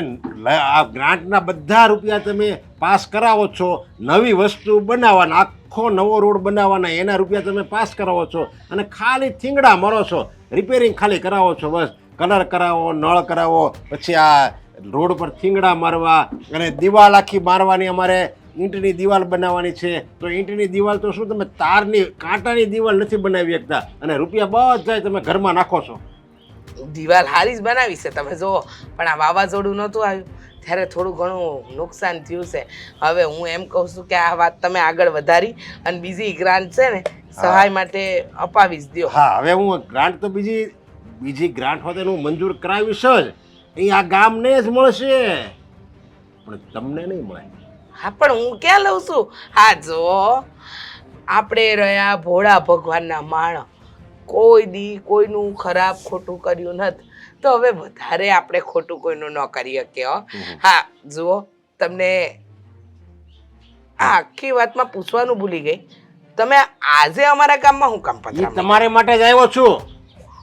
આ ગ્રાન્ટના બધા રૂપિયા તમે પાસ કરાવો છો, નવી વસ્તુ બનાવવાના, આખો નવો રોડ બનાવવાના, એના રૂપિયા તમે પાસ કરાવો છો, અને ખાલી થીંગડા મરો છો, રિપેરિંગ ખાલી કરાવો છો. બસ કલર કરાવો, નળ કરાવો, પછી આ રોડ પર થીંગડા મારવા, અને દિવાલ આખી મારવાની. અમારે ઈંટની દિવાલ બનાવવાની છે, તો ઈંટની દિવાલ તો શું તમે તારની કાંટાની દિવાલ નથી બનાવી શકતા, અને રૂપિયા બધા તમે ઘરમાં નાખો છો. દિવાલ હારી જ બનાવી છે તમે જુઓ, પણ આ વાવાઝોડું નહોતું આવ્યું ત્યારે થોડું ઘણું નુકસાન થયું છે. હવે હું એમ કહું છું કે આ વાત તમે આગળ વધારી અને બીજી ગ્રાન્ટ છે ને સહાય માટે અપાવી જ દો. હા, હવે હું ગ્રાન્ટ તો બીજી ગ્રાન્ટ હોતે હું મંજૂર કરાવીશ જ. અહીં આ ગામને જ મળશે, પણ તમને નહીં મળે. હા, પણ હું ક્યાં લઉં છું? હા જો, આપણે રહ્યા ભોળા ભગવાનના માણસ, કોઈ દી કોઈનું ખરાબ ખોટું કર્યું નથી, તો હવે વધારે આપણે ખોટું કોઈનું ન કરી શકીએ હો. હા જુઓ, તમને આ આખી વાતમાં પૂછવાનું ભૂલી ગઈ, તમે આજે અમારા ગામમાં હું કામ એ પધરામણી? તમારે માટે જ આવ્યો છું.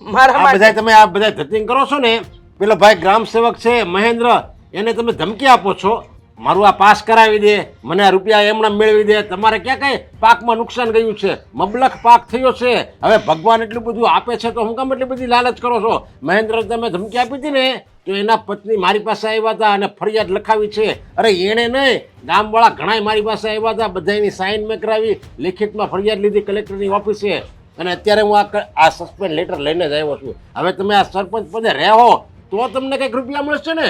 મારા આ માટે બધા તમે આ બધા ધતિંગ કરો છો ને, પેલો ભાઈ ગ્રામ સેવક છે મહેન્દ્ર, એને તમે ધમકી આપો છો મારું આ પાસ કરાવી દે, મને આ રૂપિયા એમણે મેળવી દે. તમારે ક્યાં કઈ પાકમાં નુકસાન ગયું છે? મબલખ પાક થયો છે. હવે ભગવાન એટલું બધું આપે છે તો હું કામ એટલી બધી લાલચ કરો છો? મહેન્દ્ર તમે ધમકી આપી હતી ને, તો એના પત્ની મારી પાસે આવ્યા હતા અને ફરિયાદ લખાવી છે. અરે એણે નહીં, ગામવાળા ઘણાય મારી પાસે આવ્યા હતા, બધાની સાઇન મેં કરાવી, લેખિતમાં ફરિયાદ લીધી કલેક્ટરની ઓફિસે, અને અત્યારે હું આ સસ્પેન્ડ લેટર લઈને જ આવ્યો છું. હવે તમે આ સરપંચ પદે રહો તો તમને કંઈક રૂપિયા મળશે ને.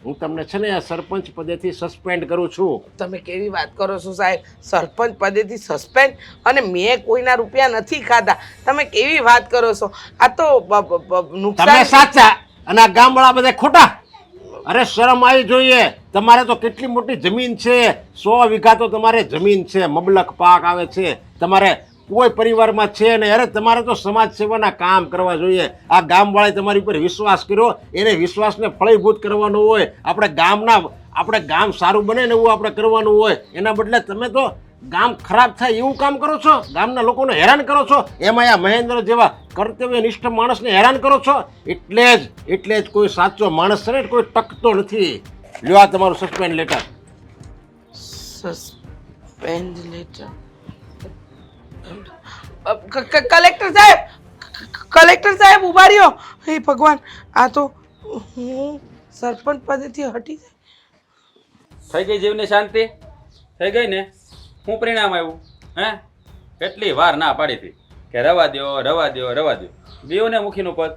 હું તમને છે ને આ સરપંચ પદેથી સસ્પેન્ડ કરું છું. તમે કેવી વાત કરો છો સાહેબ? સરપંચ પદેથી સસ્પેન્ડ? અને મેં કોઈના રૂપિયા નથી ખાધા. તમે કેવી વાત કરો છો? આ તો તમે નુકસાન. સાચા અને આ ગામવાળા બધા ખોટા. અરે શરમ આવી જોઈએ. તમારે તો કેટલી મોટી જમીન છે, 100 વીઘા તો તમારે જમીન છે, મબલખ પાક આવે છે, તમારે કોઈ પરિવારમાં છે ને. અરે તમારે તો સમાજ સેવાના કામ કરવા જોઈએ. આ ગામવાળાએ તમારી ઉપર વિશ્વાસ કર્યો, એને વિશ્વાસને ફળીભૂત કરવાનો હોય. આપણે ગામ સારું બને ને એવું આપણે કરવાનું હોય. એના બદલે તમે તો ગામ ખરાબ થાય એવું કામ કરો છો, ગામના લોકોને હેરાન કરો છો. એમાં આ મહેન્દ્ર જેવા કર્તવ્યનિષ્ઠ માણસને હેરાન કરો છો. એટલે જ કોઈ સાચો માણસ છે ને કોઈ ટકતો નથી. લ્યો આ તમારું suspend letter. Suspend letter. Collector સાહેબ ઉભા રહ્યો. હે ભગવાન, આ તો હું સરપંચ પદેથી હટી જાય. થઈ ગઈ જીવની શાંતિ? થઈ ગઈ ને? શું પરિણામ આવ્યું? હે, કેટલી વાર ના પાડી હતી કે રવા દ્યો રવા દ્યો રવા દ્યો. દ્યો ને મુખીનું પદ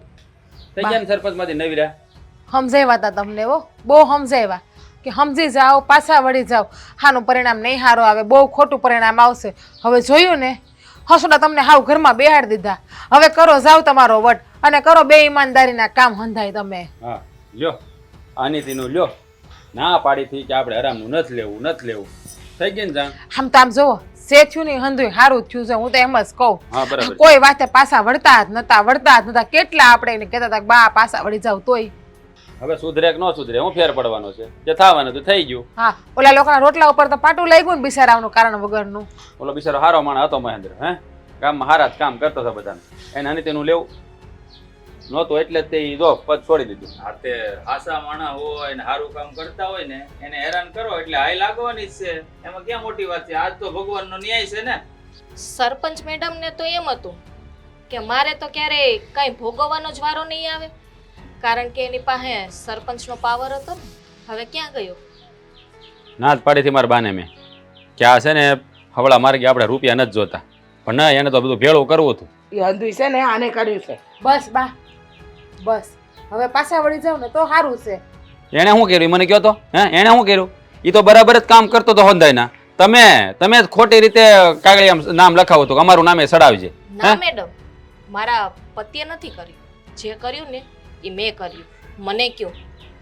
થઈ ગયા ને સરપંચમાંથી નવીરા. સમજાવ્યા હતા તમને, હો બહુ સમજાવ્યા કે સમજી જાઓ, પાછા વળી જાઓ. હાનું પરિણામ નહીં સારું આવે, બહુ ખોટું પરિણામ આવશે. હવે જોયું ને, હસોડા તમને હાવ ઘરમાં બેહાડી દીધા. હવે કરો જાવ તમારો વટ અને કરો બે ઈમાનદારીના કામ હંધાય તમે. હા લ્યો, આનીતિનું લ્યો. ના પાડી હતી કે આપણે આરામનું નથી લેવું નથી લેવું. થઈ ગઈ ને જાણ? આમ તો આમ જોવો, સે થયું નહીં હંધુય સારું થયું છે. હું તો એમ જ કહું, હા બરાબર. કોઈ વાતે પાછા વળતા જ નતા. કેટલા આપણે એને કહેતા હતા કે બા પાછા વળી જાવ, તોય હવે સુધરે કે ન સુધરે, હું ફેર પડવાનો છે? જે થવાનું તો થઈ ગયું. હા, ઓલા લોકોના રોટલા ઉપર તો પાટું લઈ ગયું ને બિચારાનું કારણ વગરનું. ઓલો બિચારો હારો માણસ હતો મહેન્દ્ર, હે ગામમાં હારા જ કામ કરતો હતો બધાને. એને આનીતિનું લેવું નહોતું એટલે જ તે દો પદ છોડી દીધું. આ તે આશા માણા હોય ને સારું કામ કરતા હોય ને એને હેરાન કરો એટલે હાય લાગવાની જ છે. એમાં ક્યાં મોટી વાત છે? આજ તો ભગવાનનો ન્યાય છે ને. સરપંચ મેડમને તો એમ હતું કે મારે તો ક્યારેય કંઈ ભોગવવાનો જ વારો નહીં આવે, કારણ કે એની પાસે સરપંચનો પાવર હતો ને. હવે ક્યાં ગયો? ના જ પાડીથી મારા બાને મેં કે આ છે ને હવળા માર્ગે આપણે રૂપિયા નથી જોતા, પણ ના, એને તો બધું ભેળું કરવું હતું. એ હંધુય છે ને આને કર્યું છે. બસ બા, બસ હવે પાછા વળી જાવ ને તો સારું છે. એણે શું કર્યું મને કહો તો? હે, એણે શું કર્યું? એ તો બરાબર જ કામ કરતો હતો હોંદાયના. તમે જ ખોટી રીતે કાગળિયામાં નામ લખાવો તો અમારું નામે સડાવજે. ના મેડમ, મારા પતિએ નથી કર્યું. જે કર્યું ને એ મેં કર્યું. મને કયો,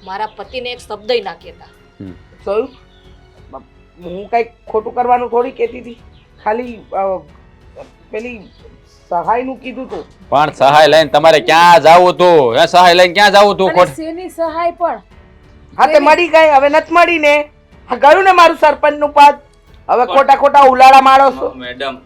મારા પતિને એક શબ્દય ના કહેતા. જોયું હું કંઈક ખોટું કરવાનું થોડી કહેતી હતી, ખાલી પેલી સહાયનું કીધું તું. પણ સહાય લઈને તમારે ક્યાં જાવું હતું? હે, સહાય લઈને ક્યાં જાવું હતું? અને શેની સહાય પણ હા તે મળી ગઈ, હવે નથી મળી ને. હા ગયું ને મારું સરપંચનું પદ. હવે ખોટા ખોટા ઉલાળા મારો છો. મેડમ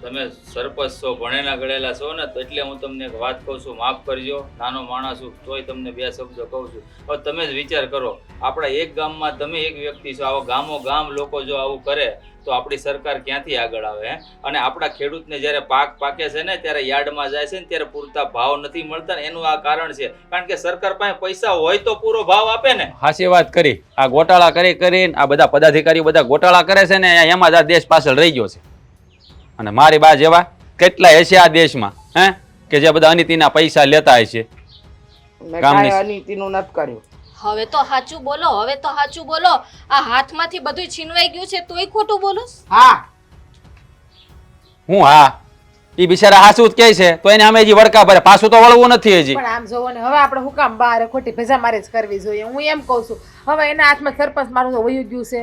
તમે સરપંચ છો, ભણેલા ગળેલા છો ને, તો એટલે હું તમને એક વાત કહું છું, માફ કરજો, નાનો માણસ છું તોય તમને બે શબ્દો કહું છું. હવે તમે જ વિચાર કરો, આપણા એક ગામમાં તમે એક વ્યક્તિ છો, આવો ગામો ગામ લોકો જો આવું કરે તો આપણી સરકાર ક્યાંથી આગળ આવે? હે, અને આપણા ખેડૂતને જ્યારે પાક પાકે છે ને ત્યારે યાર્ડમાં જાય છે ને ત્યારે પૂરતા ભાવ નથી મળતા ને, એનું આ કારણ છે. કારણ કે સરકાર પાસે પૈસા હોય તો પૂરો ભાવ આપે ને. હાચી વાત કરી. આ ગોટાળા કરીને આ બધા પદાધિકારીઓ બધા ગોટાળા કરે છે ને, એમાં જ આ દેશ પાછળ રહી ગયો છે. અને મારી બા જેવા કેટલા હશે આ દેશમાં, હે, કે જે બધા અનિતિના પૈસા લેતા હશે. મેં ગામની- કાંઈ અનીતિનું નથી કર્યું. હવે તો સાચું બોલો, હવે તો સાચું બોલો. આ હાથમાંથી બધું છીનવાઈ ગયું છે તોય ખોટું બોલો છો? હા હું હા એ બિચારા હાસું જ કહે છે તો એને અમે હજી વળકા ભરે, પાછું તો વળવું નથી હજી. પણ આમ જોવો ને, હવે આપણે હું કામ બહાર ખોટી ભેજા મારે જ કરવી જોઈએ? હું એમ કહું છું, હવે એના હાથમાં સરપંચ મારું તો વયું ગયું છે.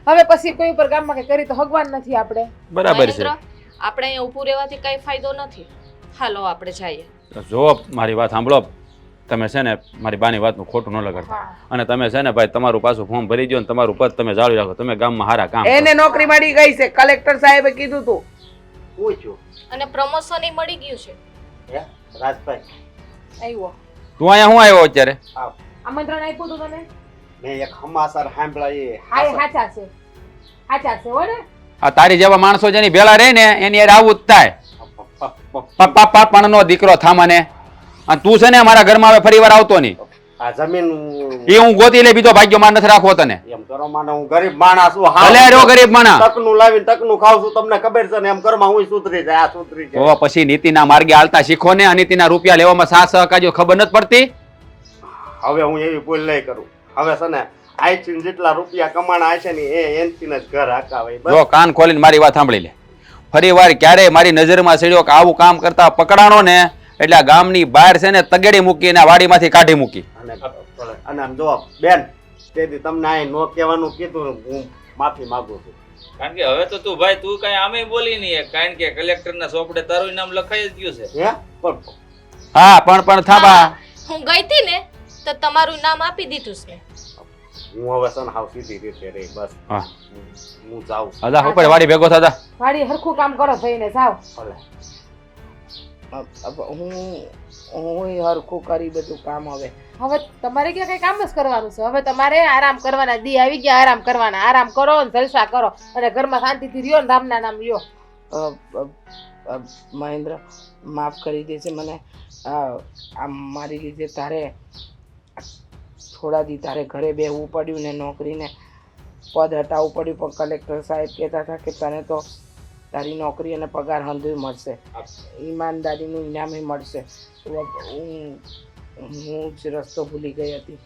હવે પછી કોઈ ઉપર ગામમાં કઈ કરી તો ભગવાન નથી આપણે. બરાબર છે. મહેન્દ્ર, આપણે અહીંયા ઊભું રહેવાથી કઈ ફાયદો નથી. હાલો આપણે જઈએ. જો મારી વાત સાંભળો, તમે છે ને મારી બાની વાતનું ખોટું ન લગાડતા. હા. અને તમે છે ને ભાઈ તમારું પાછું ફોર્મ ભરી દો ને તમારું પદ તમે જાળવી રાખો. તમે ગામમાં સારા કામ કરો. એને નોકરી મળી ગઈ છે, કલેક્ટર સાહેબે કીધું તું. પૂછ્યું અને પ્રમોશન ય મળી ગયું છે. હે રાજભાઈ, આવ્યો તું અહીંયા શું આવ્યો અત્યારે? આમંત્રણ આપ્યું તું તને? મેં એક સમાચાર સાંભળ્યા એ હા, એ સાચા છે, સાચા છે હો ને. આ તારી જેવા માણસો જેની ભેળા રહે ને એની યાર આવું જ થાય. પપ્પા પણ નો દીકરો થામાને. અને તું છે ને મારા ઘરમાં હવે ફરી વાર આવતો નહીં. આ જમીન એ હું ગોતી લે, બીજો ભાગ્યો માં નથી રાખવો તને. એમ કરો માને, હું ગરીબ માણસ છું. ભલે રહ્યો ગરીબ માણા. તકનું લાવીને તકનું ખાવ છું, તમને ખબર છે ને. એમ કરમાં હું સુધરી જાય, આ સુધરી જાય. તો પછી નીતિના માર્ગે હાલતા શીખો ને. અનીતિના રૂપિયા લેવામાં સાથ સહકાર્યો ખબર નથી પડતી. હવે હું એવી ભૂલ નહીં કરું. હવે છે ને આઈથી જેટલા રૂપિયા કમાણા છે ને એ એનથી જ ઘર હકાવે. બસ. જો કાન ખોલીને મારી વાત સાંભળી લે. ફરી વાર ક્યારે મારી નજરમાં ચડ્યો કે આવું કામ કરતા પકડાણો ને એટલે આ ગામની બહાર છે ને તગેડી મૂકી ને વાડીમાંથી કાઢી મૂકી. અને આમ જો બેન, તેથી તમને આ નો કહેવાનું કીધું, હું માફી માંગુ છું. કારણ કે હવે તો તું ભાઈ તું કઈ આમે બોલી નહીં, કારણ કે કલેક્ટરના સોપડે તારું નામ લખાઈ જ ગયું છે. હે પણ હા પણ થાબા. હું ગઈ હતી ને તો તમારું નામ આપી દીધું છે. હું હવે છે ને હાવ સીધી રીતે રહી. બસ હા. હું જાઉં. અદા ઉપર વાડી ભેગો થતા. વાડી હરખું કામ કરો થઈને જાઓ. ભલે. હું હરખું કરી બધું કામ. હવે હવે તમારે ક્યાં કઈ કામ જ કરવાનું છે? હવે તમારે આરામ કરવાના દી આવી ગયા, આરામ કરવાના. આરામ કરો ને જલસા કરો અને ઘરમાં શાંતિથી રહ્યો ને રામના નામ લ્યો. મહેન્દ્ર, માફ કરી દેજે મને. આ મારી લીધે તારે થોડા દી તારે ઘરે બેહવું પડ્યું ને નોકરીને પદ હટાવવું પડ્યું. પણ કલેક્ટર સાહેબ કહેતા હતા કે તને તો તારી નોકરી અને પગાર હંધુય મળશે, ઈમાનદારીનું ઇનામે મળશે. હું જ રસ્તો ભૂલી ગઈ હતી.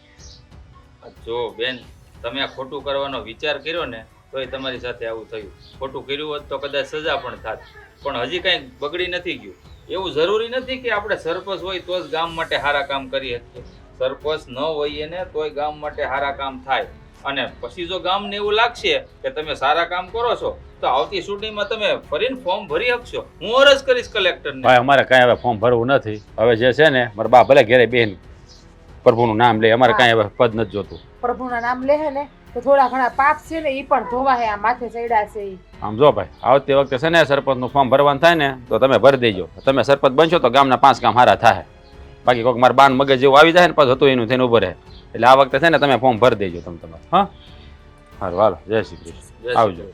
જો બેન, તમે આ ખોટું કરવાનો વિચાર કર્યો ને તોય તમારી સાથે આવું થયું. ખોટું કર્યું હોત તો કદાચ સજા પણ થાત, પણ હજી કંઈ બગડી નથી ગયું. એવું જરૂરી નથી કે આપણે સરપંચ હોય તો જ ગામ માટે સારા કામ કરી શકીએ. સરપંચ ન હોઈએ ને તોય ગામ માટે સારા કામ થાય. અને પછી જો ગામને એવું લાગશે કે તમે સારા કામ કરો છો તો આવતી ચૂંટણીમાં તમે ફરીને ફોર્મ ભરી શકશો. હું અરજ કરીશ કલેક્ટરને. ભાઈ અમારે કાંઈ હવે ફોર્મ ભરવું નથી. હવે જે છે ને મારા બા ભલે ઘેરે બેન પ્રભુનું નામ લે, અમારે કાંઈ હવે પદ નથી જોતું. પ્રભુના નામ લે ને તો થોડા ઘણા પાપ છે ને એ પણ ધોવા હે. આ માથે ચડ્યા છે ઈ. આમ જો ભાઈ, આવતી વખતે છે ને સરપંચનું ફોર્મ ભરવાનું થાય ને તો તમે ભરી દેજો. તમે સરપંચ બનશો તો ગામના 5 કામ સારા થાય. બાકી કોઈક મારા બાન મગજ જેવું આવી જાય ને પાછું હતું એનું થઈને ઉભો રહે. એટલે આ વખતે છે ને તમે ફોર્મ ભરી દેજો તમે તમારે. હા, સારું, હાલો, જય શ્રી કૃષ્ણ, આવજો.